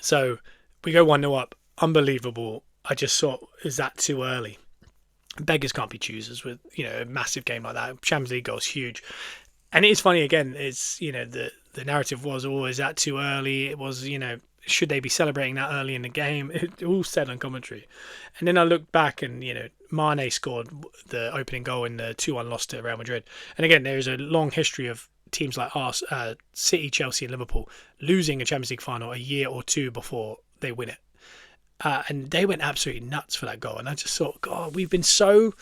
So we go 1-0 up. Unbelievable. I just thought, is that too early? Beggars can't be choosers with, a massive game like that. Champions League goal is huge. And it is funny again, it's, the narrative was, is that too early? It was, should they be celebrating that early in the game? It all said on commentary. And then I looked back and, Mane scored the opening goal in the 2-1 loss to Real Madrid. And again, there is a long history of teams like City, Chelsea and Liverpool losing a Champions League final a year or two before they win it. And they went absolutely nuts for that goal. And I just thought, God, we've been so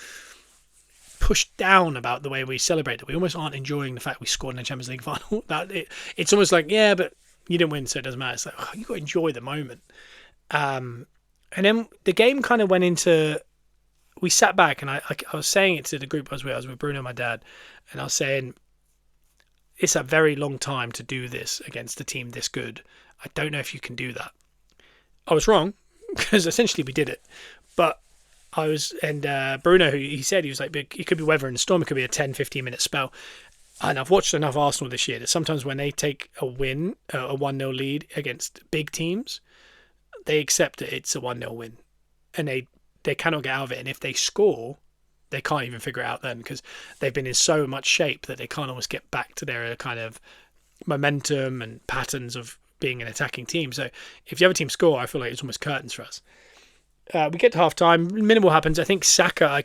pushed down about the way we celebrate that we almost aren't enjoying the fact we scored in the Champions League final. It's almost like, yeah, but you didn't win, so it doesn't matter. It's like, you got to enjoy the moment. And then the game kind of went into, we sat back and I was saying it to the group I was with Bruno and my dad, and I was saying, it's a very long time to do this against a team this good. I don't know if you can do that. I was wrong, because essentially we did it. But Bruno, he said, he was like, it could be weather and storm, it could be a 10-15 minute spell. And I've watched enough Arsenal this year that sometimes when they take a win, a 1-0 lead against big teams, they accept that it's a 1-0 win. And they cannot get out of it. And if they score, they can't even figure it out then, because they've been in so much shape that they can't almost get back to their kind of momentum and patterns of being an attacking team. So if the other team score, I feel like it's almost curtains for us. We get to half time, minimal happens. I think Saka, I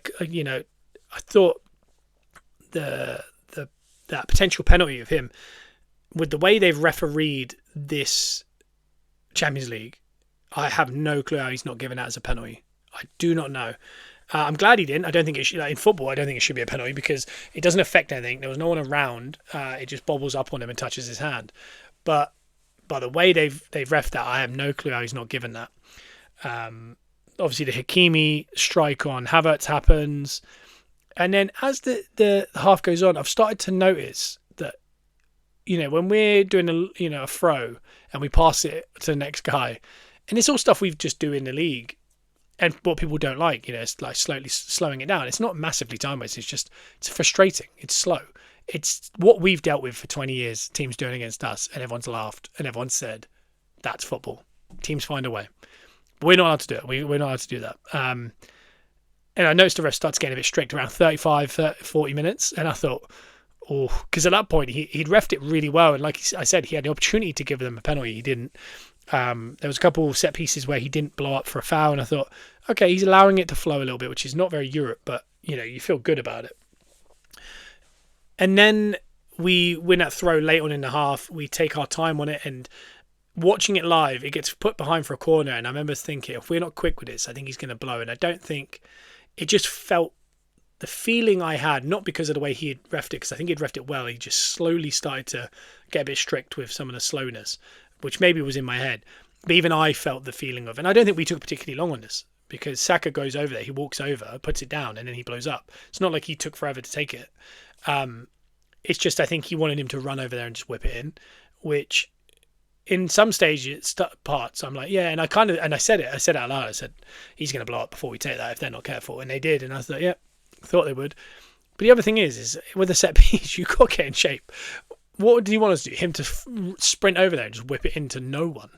thought that potential penalty of him, with the way they've refereed this Champions League, I have no clue how he's not given that as a penalty. I do not know. I'm glad he didn't. I don't think it should. In football, I don't think it should be a penalty because it doesn't affect anything. There was no one around. It just bobbles up on him and touches his hand. But by the way they've reffed that, I have no clue how he's not given that. Obviously, the Hakimi strike on Havertz happens. And then as the half goes on, I've started to notice that, when we're doing a throw and we pass it to the next guy, and it's all stuff we just do in the league, and what people don't like, it's like slowly slowing it down. It's not massively time wasted. It's frustrating. It's slow. It's what we've dealt with for 20 years, teams doing against us, and everyone's laughed and everyone's said, that's football. Teams find a way. But we're not allowed to do it. We're not allowed to do that. And I noticed the ref starts getting a bit strict around 40 minutes. And I thought, because at that point, he'd reffed it really well. And like I said, he had the opportunity to give them a penalty. He didn't. There was a couple of set pieces where he didn't blow up for a foul. And I thought, okay, he's allowing it to flow a little bit, which is not very Europe, but, you feel good about it. And then we win that throw late on in the half. We take our time on it, and watching it live, it gets put behind for a corner. And I remember thinking, if we're not quick with this, I think he's going to blow. And I don't think it just felt the feeling I had, not because of the way he had reffed it, because I think he'd reffed it well. He just slowly started to get a bit strict with some of the slowness, which maybe was in my head. But even I felt the feeling of, and I don't think we took particularly long on this, because Saka goes over there, he walks over, puts it down, and then he blows up. It's not like he took forever to take it. It's just, I think he wanted him to run over there and just whip it in, which in some stages, parts, I'm like, yeah, and I said it out loud. I said, he's going to blow up before we take that if they're not careful. And they did, and I thought, yeah, thought they would. But the other thing is with a set piece, you got to get in shape. What do you want us to do? Him to sprint over there and just whip it into no one?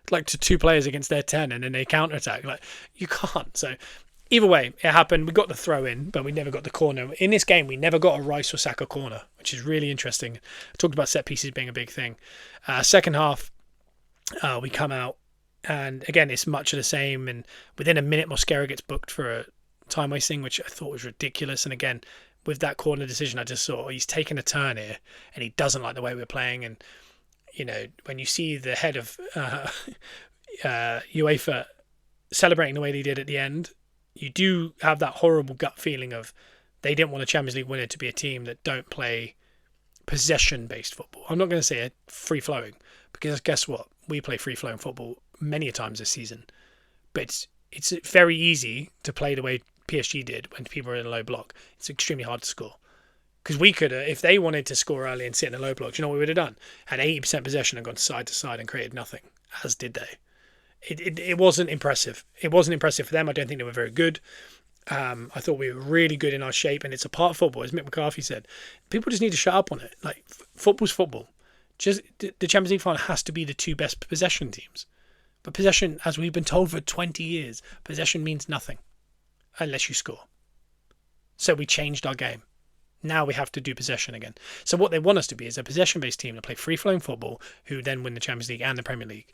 Like to two players against their 10 and then they counter-attack. Like, you can't. So either way, it happened. We got the throw in, but we never got the corner. In this game, we never got a Rice or Saka corner, which is really interesting. I talked about set pieces being a big thing. Second half, we come out, and again, it's much of the same. And within a minute, Mosquera gets booked for a time wasting, which I thought was ridiculous. And again, with that corner decision, I just saw he's taken a turn here, and he doesn't like the way we're playing. And you know, when you see the head of UEFA celebrating the way they did at the end, you do have that horrible gut feeling of they didn't want a Champions League winner to be a team that don't play possession-based football. I'm not going to say it free-flowing, because guess what? We play free-flowing football many a times this season. But it's very easy to play the way PSG did when people are in a low block. It's extremely hard to score. Because we could, if they wanted to score early and sit in a low block, do you know what we would have done? Had 80% possession and gone side to side and created nothing, as did they. It wasn't impressive. It wasn't impressive for them. I don't think they were very good. I thought we were really good in our shape, and it's a part of football, as Mick McCarthy said. People just need to shut up on it. Like, football's football. Just the Champions League final has to be the two best possession teams. But possession, as we've been told for 20 years, possession means nothing unless you score. So we changed our game. Now we have to do possession again. So what they want us to be is a possession-based team that play free-flowing football, who then win the Champions League and the Premier League.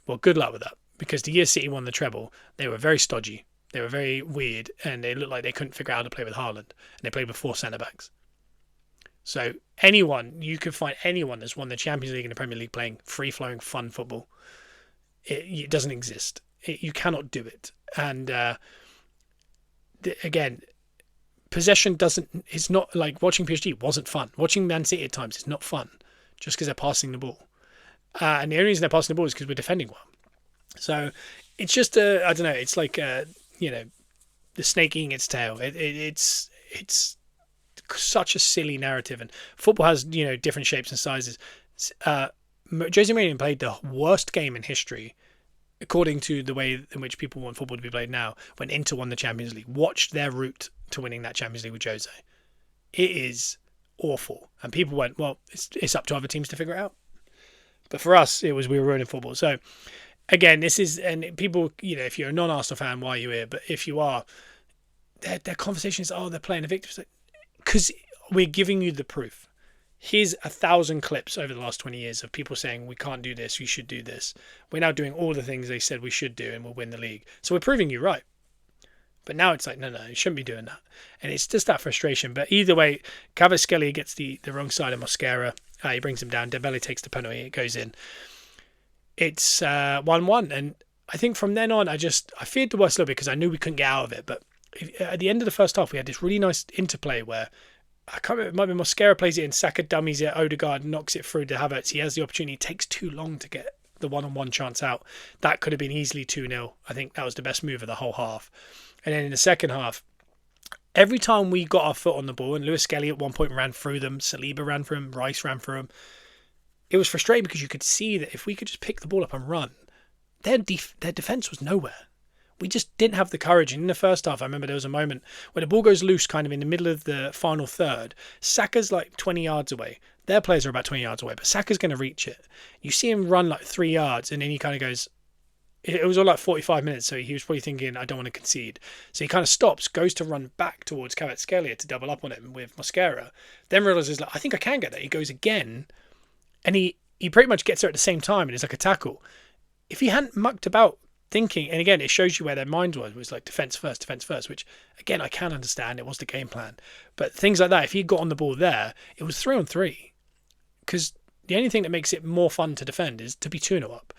Well, good luck with that, because the year City won the treble, they were very stodgy. They were very weird, and they looked like they couldn't figure out how to play with Haaland, and they played with 4 centre-backs. So you could find anyone that's won the Champions League and the Premier League playing free-flowing, fun football. It doesn't exist. You cannot do it. And again, possession it's not like watching PSG wasn't fun. Watching Man City at times is not fun just because they're passing the ball. And the only reason they're passing the ball is because we're defending well. So it's just, I don't know, it's like, the snake eating its tail. It's such a silly narrative. And football has, different shapes and sizes. Jose Mourinho played the worst game in history, according to the way in which people want football to be played now, when Inter won the Champions League. Watched their route to winning that Champions League with Jose. It is awful. And people went, well, it's up to other teams to figure it out. But for us, we were ruining football. So, again, this is, and people, if you're a non-Arsenal fan, why are you here? But if you are, their conversation is, they're playing the victims. Because we're giving you the proof. Here's 1,000 clips over the last 20 years of people saying, we can't do this, we should do this. We're now doing all the things they said we should do, and we'll win the league. So we're proving you right. But now it's like, no, you shouldn't be doing that. And it's just that frustration. But either way, Kvaratskhelia gets the wrong side of Mosquera. He brings him down. Dembele takes the penalty. It goes in. It's 1-1. And I think from then on, I feared the worst a little bit because I knew we couldn't get out of it. But at the end of the first half, we had this really nice interplay where, I can't remember, it might be Mosquera plays it in, Saka dummies it, Odegaard knocks it through to Havertz. He has the opportunity. It takes too long to get the one-on-one chance out. That could have been easily 2-0. I think that was the best move of the whole half. And then in the second half, every time we got our foot on the ball, and Lewis Skelly at one point ran through them, Saliba ran through him, Rice ran through him, it was frustrating because you could see that if we could just pick the ball up and run, their defence was nowhere. We just didn't have the courage. And in the first half, I remember there was a moment where the ball goes loose kind of in the middle of the final third. Saka's like 20 yards away. Their players are about 20 yards away, but Saka's going to reach it. You see him run like 3 yards, and then he kind of goes... It was all like 45 minutes, so he was probably thinking, I don't want to concede. So he kind of stops, goes to run back towards Kvaratskhelia to double up on him with Mosquera. Then realises, like, I think I can get that. He goes again, and he pretty much gets there at the same time, and it's like a tackle. If he hadn't mucked about thinking, and again, it shows you where their mind was. It was like defense first, which again, I can understand. It was the game plan. But things like that, if he got on the ball there, it was 3-on-3. Because the only thing that makes it more fun to defend is to be 2-0 up.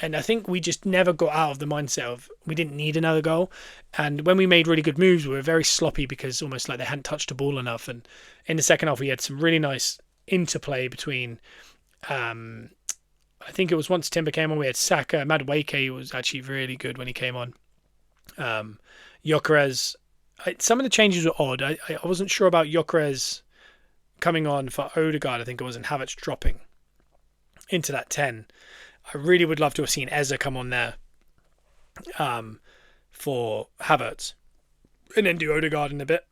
And I think we just never got out of the mindset of we didn't need another goal. And when we made really good moves, we were very sloppy because almost like they hadn't touched the ball enough. And in the second half, we had some really nice interplay between, I think it was once Timber came on, we had Saka. Madueke was actually really good when he came on. Gyökeres, some of the changes were odd. I wasn't sure about Gyökeres coming on for Odegaard, I think it was, and Havertz dropping into that 10. I really would love to have seen Eze come on there for Havertz and then do Odegaard in a bit.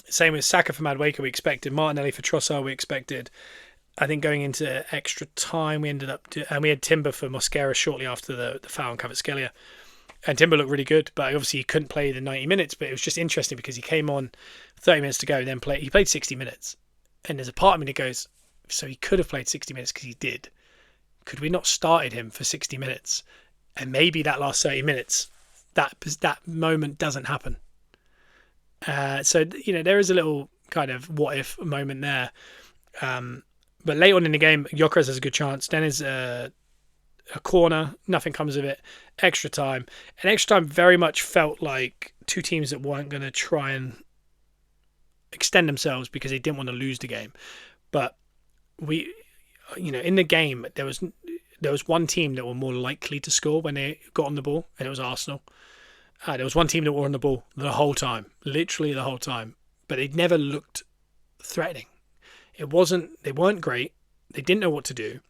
Same with Saka for Madueke, we expected. Martinelli for Trossard, we expected. I think going into extra time, we ended up... and we had Timber for Mosquera shortly after the foul on Kvaratskhelia. And Timber looked really good, but obviously he couldn't play the 90 minutes. But it was just interesting because he came on 30 minutes to go, then he played 60 minutes. And there's a part of me that goes, so he could have played 60 minutes because he did. Could we not started him for 60 minutes? And maybe that last 30 minutes, that moment doesn't happen. So, there is a little kind of what if moment there. But late on in the game, Gyökeres has a good chance. Then is a corner. Nothing comes of it. Extra time. And extra time very much felt like two teams that weren't going to try and extend themselves because they didn't want to lose the game. But in the game, there was one team that were more likely to score when they got on the ball, and it was Arsenal. There was one team that were on the ball the whole time, literally the whole time, but they never looked threatening. They weren't great. They didn't know what to do.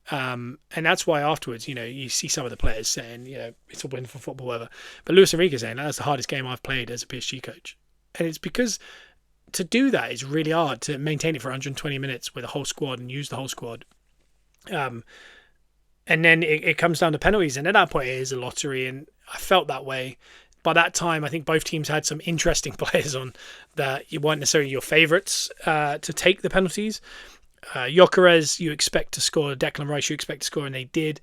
And that's why afterwards, you see some of the players saying, it's a win for football, whatever. But Luis Enrique saying that's the hardest game I've played as a PSG coach. And it's because to do that is really hard, to maintain it for 120 minutes with a whole squad and use the whole squad. And then it comes down to penalties. And at that point, it is a lottery. And I felt that way. By that time, I think both teams had some interesting players on that you weren't necessarily your favourites to take the penalties. Gyökeres, you expect to score. Declan Rice, you expect to score, and they did.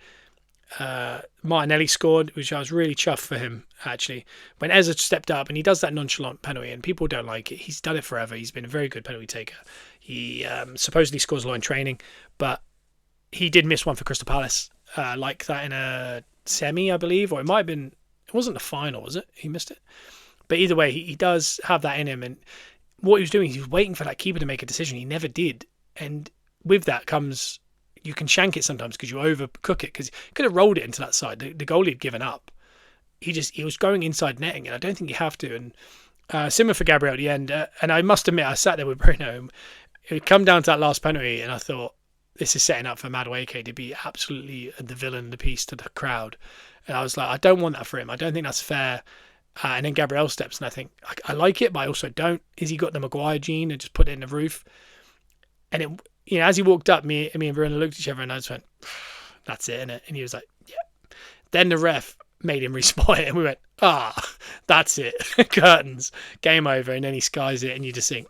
Martinelli scored, which I was really chuffed for him, actually. When Eze stepped up, and he does that nonchalant penalty, and people don't like it. He's done it forever. He's been a very good penalty taker. He supposedly scores a lot in training, but he did miss one for Crystal Palace, like that in a semi, I believe, or it might have been... It wasn't the final, was it? He missed it. But either way, he does have that in him, and what he was doing, he was waiting for that keeper to make a decision. He never did. And with that comes, you can shank it sometimes because you overcook it, because he could have rolled it into that side. The goalie had given up. He was going inside netting, and I don't think you have to. And similar for Gabriel at the end. And I must admit, I sat there with Bruno. It would come down to that last penalty, and I thought, this is setting up for Madueke to be absolutely the villain of the piece to the crowd. And I was like, I don't want that for him. I don't think that's fair. And then Gabriel steps, and I think, I like it, but I also don't. Is he got the Maguire gene and just put it in the roof? And it, as he walked up, me and Bruno looked at each other, and I just went, that's it, innit? And he was like, yeah. Then the ref made him respot it, and we went, that's it. Curtains, game over. And then he skies it, and you just think,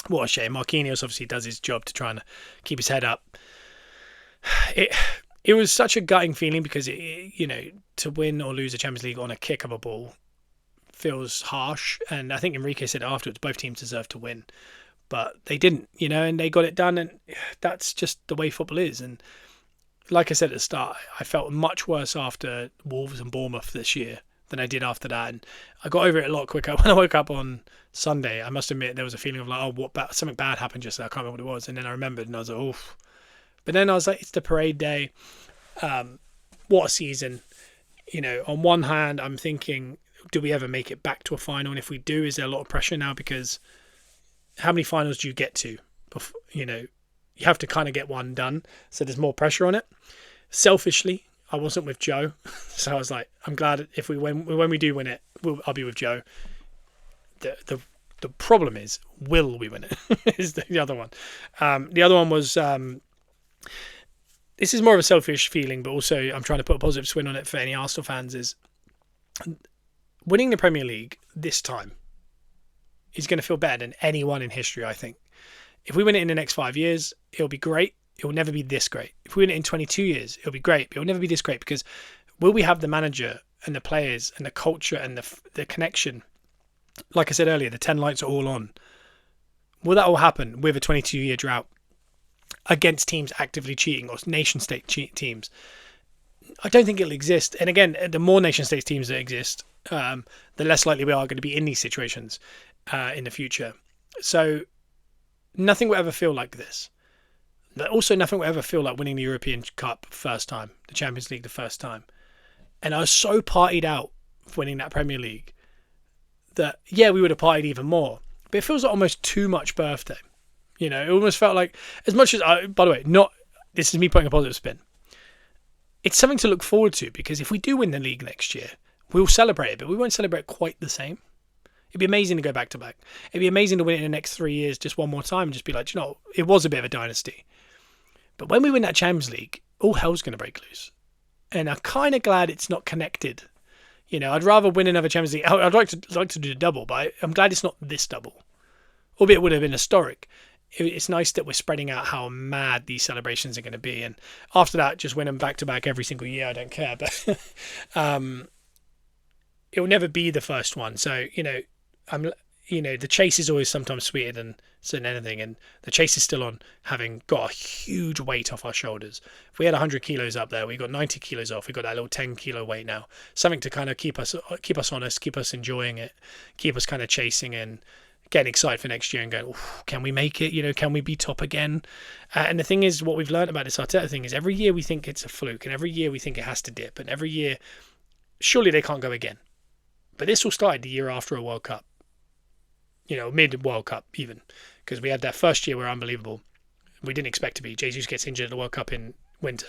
what a shame. Marquinhos obviously does his job to try and keep his head up. It was such a gutting feeling because, to win or lose a Champions League on a kick of a ball feels harsh. And I think Enrique said afterwards, both teams deserve to win. But they didn't, and they got it done. And that's just the way football is. And like I said at the start, I felt much worse after Wolves and Bournemouth this year than I did after that. And I got over it a lot quicker. When I woke up on Sunday, I must admit there was a feeling of like, something bad happened just there. I can't remember what it was. And then I remembered and I was like, oof. But then I was like, it's the parade day. What a season. On one hand, I'm thinking, do we ever make it back to a final? And if we do, is there a lot of pressure now? Because how many finals do you get to? You have to kind of get one done. So there's more pressure on it. Selfishly, I wasn't with Joe. So I was like, I'm glad if when we do win it, I'll be with Joe. The problem is, will we win it? Is the other one. The other one was... this is more of a selfish feeling, but also I'm trying to put a positive spin on it for any Arsenal fans, is winning the Premier League this time is going to feel better than anyone in history, I think. If we win it in the next 5 years, it'll be great. It will never be this great. If we win it in 22 years, it'll be great. But it'll never be this great because will we have the manager and the players and the culture and the connection? Like I said earlier, the 10 lights are all on. Will that all happen with a 22-year drought against teams actively cheating or nation-state teams? I don't think it'll exist. And again, the more nation-state teams that exist, the less likely we are going to be in these situations in the future. So nothing will ever feel like this. But also nothing will ever feel like winning the European Cup first time, the Champions League the first time. And I was so partied out for winning that Premier League that, yeah, we would have partied even more. But it feels like almost too much birthday. You know, it almost felt like, as much as, by the way, this is me putting a positive spin. It's something to look forward to, because if we do win the league next year, we'll celebrate it, but we won't celebrate quite the same. It'd be amazing to go back to back. It'd be amazing to win it in the next 3 years just one more time and just be like, you know, it was a bit of a dynasty. But when we win that Champions League, all hell's going to break loose. And I'm kind of glad it's not connected. You know, I'd rather win another Champions League. I'd like to do the double, but I'm glad it's not this double. Albeit it would have been historic. It's nice that we're spreading out how mad these celebrations are going to be. And after that, just win them back to back every single year. I don't care. But it will never be the first one. So, the chase is always sometimes sweeter than anything. And the chase is still on, having got a huge weight off our shoulders. If we had 100 kilos up there, we got 90 kilos off. We got that little 10 kilo weight now. Something to kind of keep us honest, keep us enjoying it, keep us kind of chasing and getting excited for next year and going, can we make it? You know, can we be top again? And the thing is, what we've learned about this Arteta thing is every year we think it's a fluke, and every year we think it has to dip, and every year, surely they can't go again. But this all started the year after a World Cup. You know, mid-World Cup even, because we had that first year where unbelievable. We didn't expect to be. Jesus gets injured at the World Cup in winter.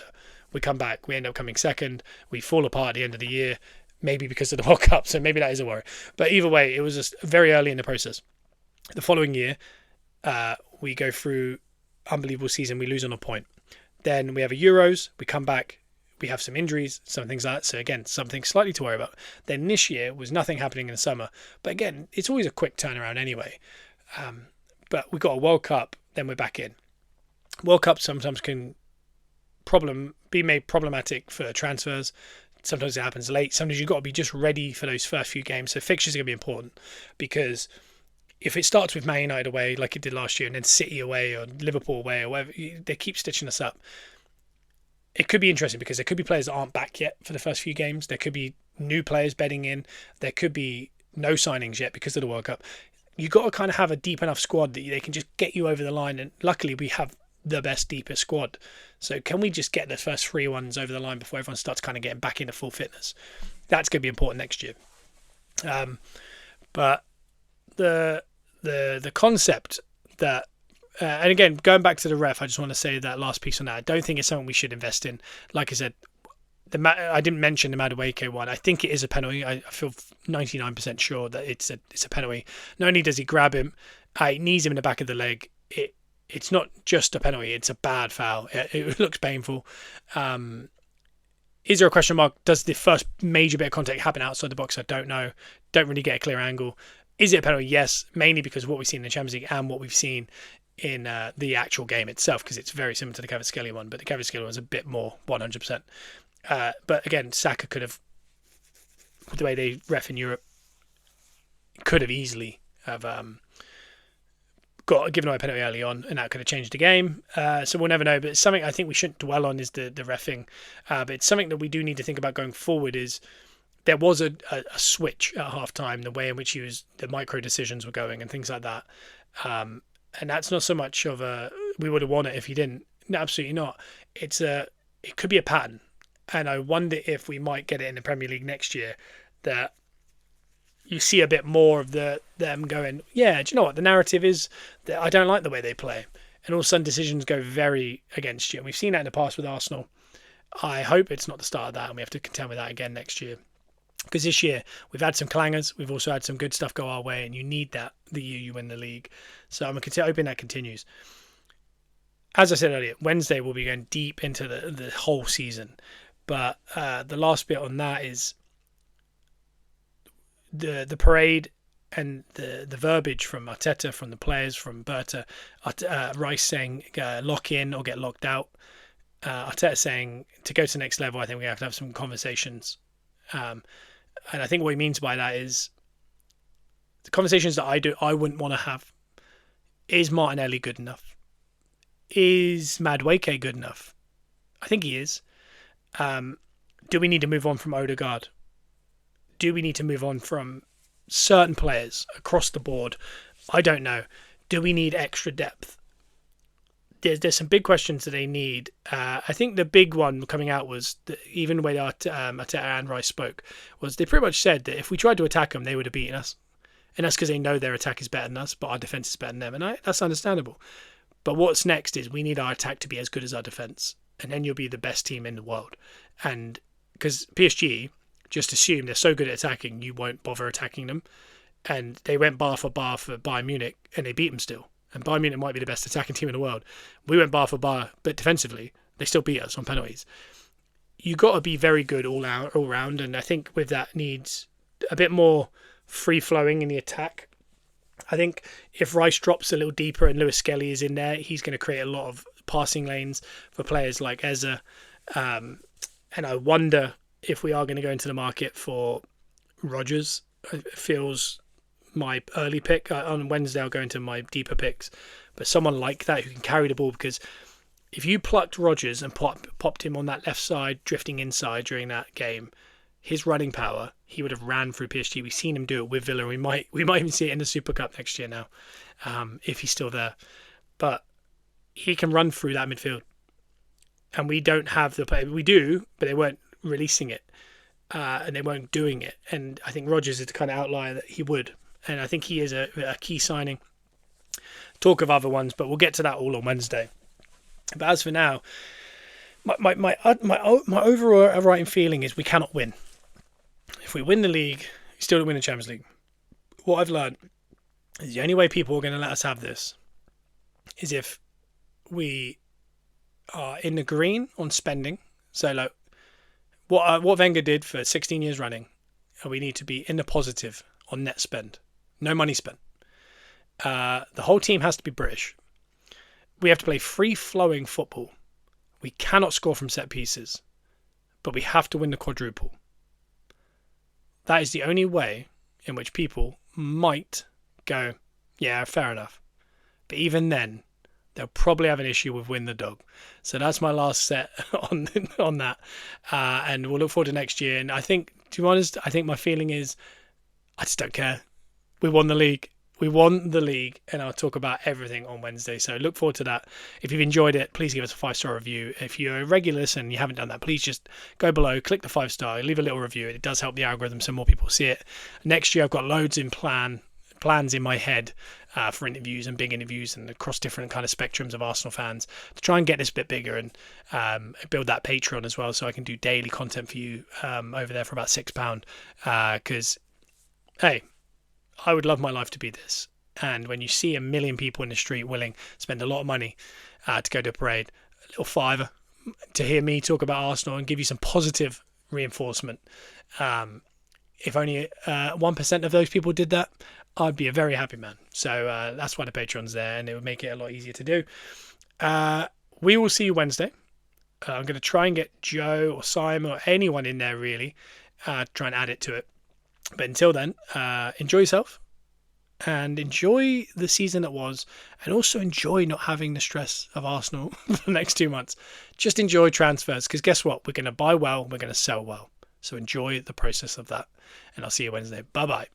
We come back. We end up coming second. We fall apart at the end of the year, maybe because of the World Cup, so maybe that is a worry. But either way, it was just very early in the process. The following year, we go through unbelievable season. We lose on a point. Then we have a Euros. We come back. We have some injuries, some things like that. So again, something slightly to worry about. Then this year was nothing happening in the summer. But again, it's always a quick turnaround anyway. But we got a World Cup. Then we're back in. World Cup sometimes can be made problematic for transfers. Sometimes it happens late. Sometimes you've got to be just ready for those first few games. So fixtures are going to be important, because if it starts with Man United away like it did last year, and then City away or Liverpool away or whatever, they keep stitching us up. It could be interesting because there could be players that aren't back yet for the first few games. There could be new players bedding in. There could be no signings yet because of the World Cup. You've got to kind of have a deep enough squad that they can just get you over the line. And luckily we have the best, deepest squad. So can we just get the first 3 ones over the line before everyone starts kind of getting back into full fitness? That's going to be important next year. But the concept that, and again, going back to the ref, I just want to say that last piece on that. I don't think it's something we should invest in. Like I said, I didn't mention the Madueke one. I think it is a penalty. I feel 99% sure that it's a penalty. Not only does he grab him, he knees him in the back of the leg. It's not just a penalty. It's a bad foul. It looks painful. Is there a question mark? Does the first major bit of contact happen outside the box? I don't know. Don't really get a clear angle. Is it a penalty? Yes, mainly because of what we've seen in the Champions League and what we've seen in the actual game itself, because it's very similar to the Kvaratskhelia one, but the Kvaratskhelia one's a bit more 100%. But again, Saka could have, with the way they ref in Europe, could have easily have given away a penalty early on, and that could have changed the game. So we'll never know. But it's something I think we shouldn't dwell on is the reffing. But it's something that we do need to think about going forward. Is there was a switch at halftime, the way in which the micro decisions were going and things like that. And that's not so much of we would have won it if he didn't. No, absolutely not. It could be a pattern. And I wonder if we might get it in the Premier League next year, that you see a bit more of them going, yeah, do you know what? The narrative is that I don't like the way they play. And all of a sudden decisions go very against you. And we've seen that in the past with Arsenal. I hope it's not the start of that and we have to contend with that again next year. Because this year we've had some clangers, we've also had some good stuff go our way, and you need that the year you win the league. So I'm hoping that continues. As I said earlier, Wednesday we'll be going deep into the whole season. But the last bit on that is the parade and the verbiage from Arteta, from the players, from Berta, Rice saying lock in or get locked out. Arteta saying to go to the next level, I think we have to have some conversations. And I think what he means by that is the conversations that I wouldn't want to have. Is Martinelli good enough? Is Madueke good enough? I think he is. Do we need to move on from Odegaard? Do we need to move on from certain players across the board? I don't know. Do we need extra depth? There's some big questions that they need. I think the big one coming out was that even the way Arteta and Rice spoke was they pretty much said that if we tried to attack them, they would have beaten us. And that's because they know their attack is better than us, but our defence is better than them. And that's understandable. But what's next is we need our attack to be as good as our defence. And then you'll be the best team in the world. And because PSG just assume they're so good at attacking, you won't bother attacking them. And they went bar for Bayern Munich, and they beat them still. And Bayern Munich might be the best attacking team in the world. We went bar for bar, but defensively, they still beat us on penalties. You got to be very good all round, and I think with that needs a bit more free-flowing in the attack. I think if Rice drops a little deeper and Lewis Skelly is in there, he's going to create a lot of passing lanes for players like Eze. And I wonder if we are going to go into the market for Rodgers. It feels my early pick. On Wednesday, I'll go into my deeper picks. But someone like that who can carry the ball, because if you plucked Rodgers and popped him on that left side, drifting inside during that game, his running power, he would have ran through PSG. We've seen him do it with Villa. We might even see it in the Super Cup next year now, if he's still there. But he can run through that midfield. And we don't have the play. We do, but they weren't releasing it. And they weren't doing it. And I think Rodgers is the kind of outlier that he would. And I think he is a key signing. Talk of other ones, but we'll get to that all on Wednesday. But as for now, my overriding feeling is we cannot win. If we win the league, we still don't win the Champions League. What I've learned is the only way people are going to let us have this is if we are in the green on spending. So like what Wenger did for 16 years running, we need to be in the positive on net spend. No money spent. The whole team has to be British. We have to play free-flowing football. We cannot score from set pieces, but we have to win the quadruple. That is the only way in which people might go, yeah, fair enough. But even then, they'll probably have an issue with win the dog. So that's my last set on that. And we'll look forward to next year. And I think, to be honest, I think my feeling is I just don't care. We won the league. We won the league, and I'll talk about everything on Wednesday. So look forward to that. If you've enjoyed it, please give us a 5-star review. If you're a regular listener and you haven't done that, please just go below, click the 5-star, leave a little review. It does help the algorithm so more people see it. Next year, I've got loads in plans in my head for interviews and big interviews and across different kind of spectrums of Arsenal fans to try and get this a bit bigger and build that Patreon as well, so I can do daily content for you over there for about £6. Because, hey, I would love my life to be this. And when you see 1 million people in the street willing to spend a lot of money to go to a parade, a little fiver to hear me talk about Arsenal and give you some positive reinforcement. If only 1% of those people did that, I'd be a very happy man. So that's why the Patreon's there, and it would make it a lot easier to do. We will see you Wednesday. I'm going to try and get Joe or Simon or anyone in there, really, try and add it to it. But until then, enjoy yourself and enjoy the season that was, and also enjoy not having the stress of Arsenal for the next 2 months. Just enjoy transfers, because guess what? We're going to buy well, we're going to sell well. So enjoy the process of that, and I'll see you Wednesday. Bye-bye.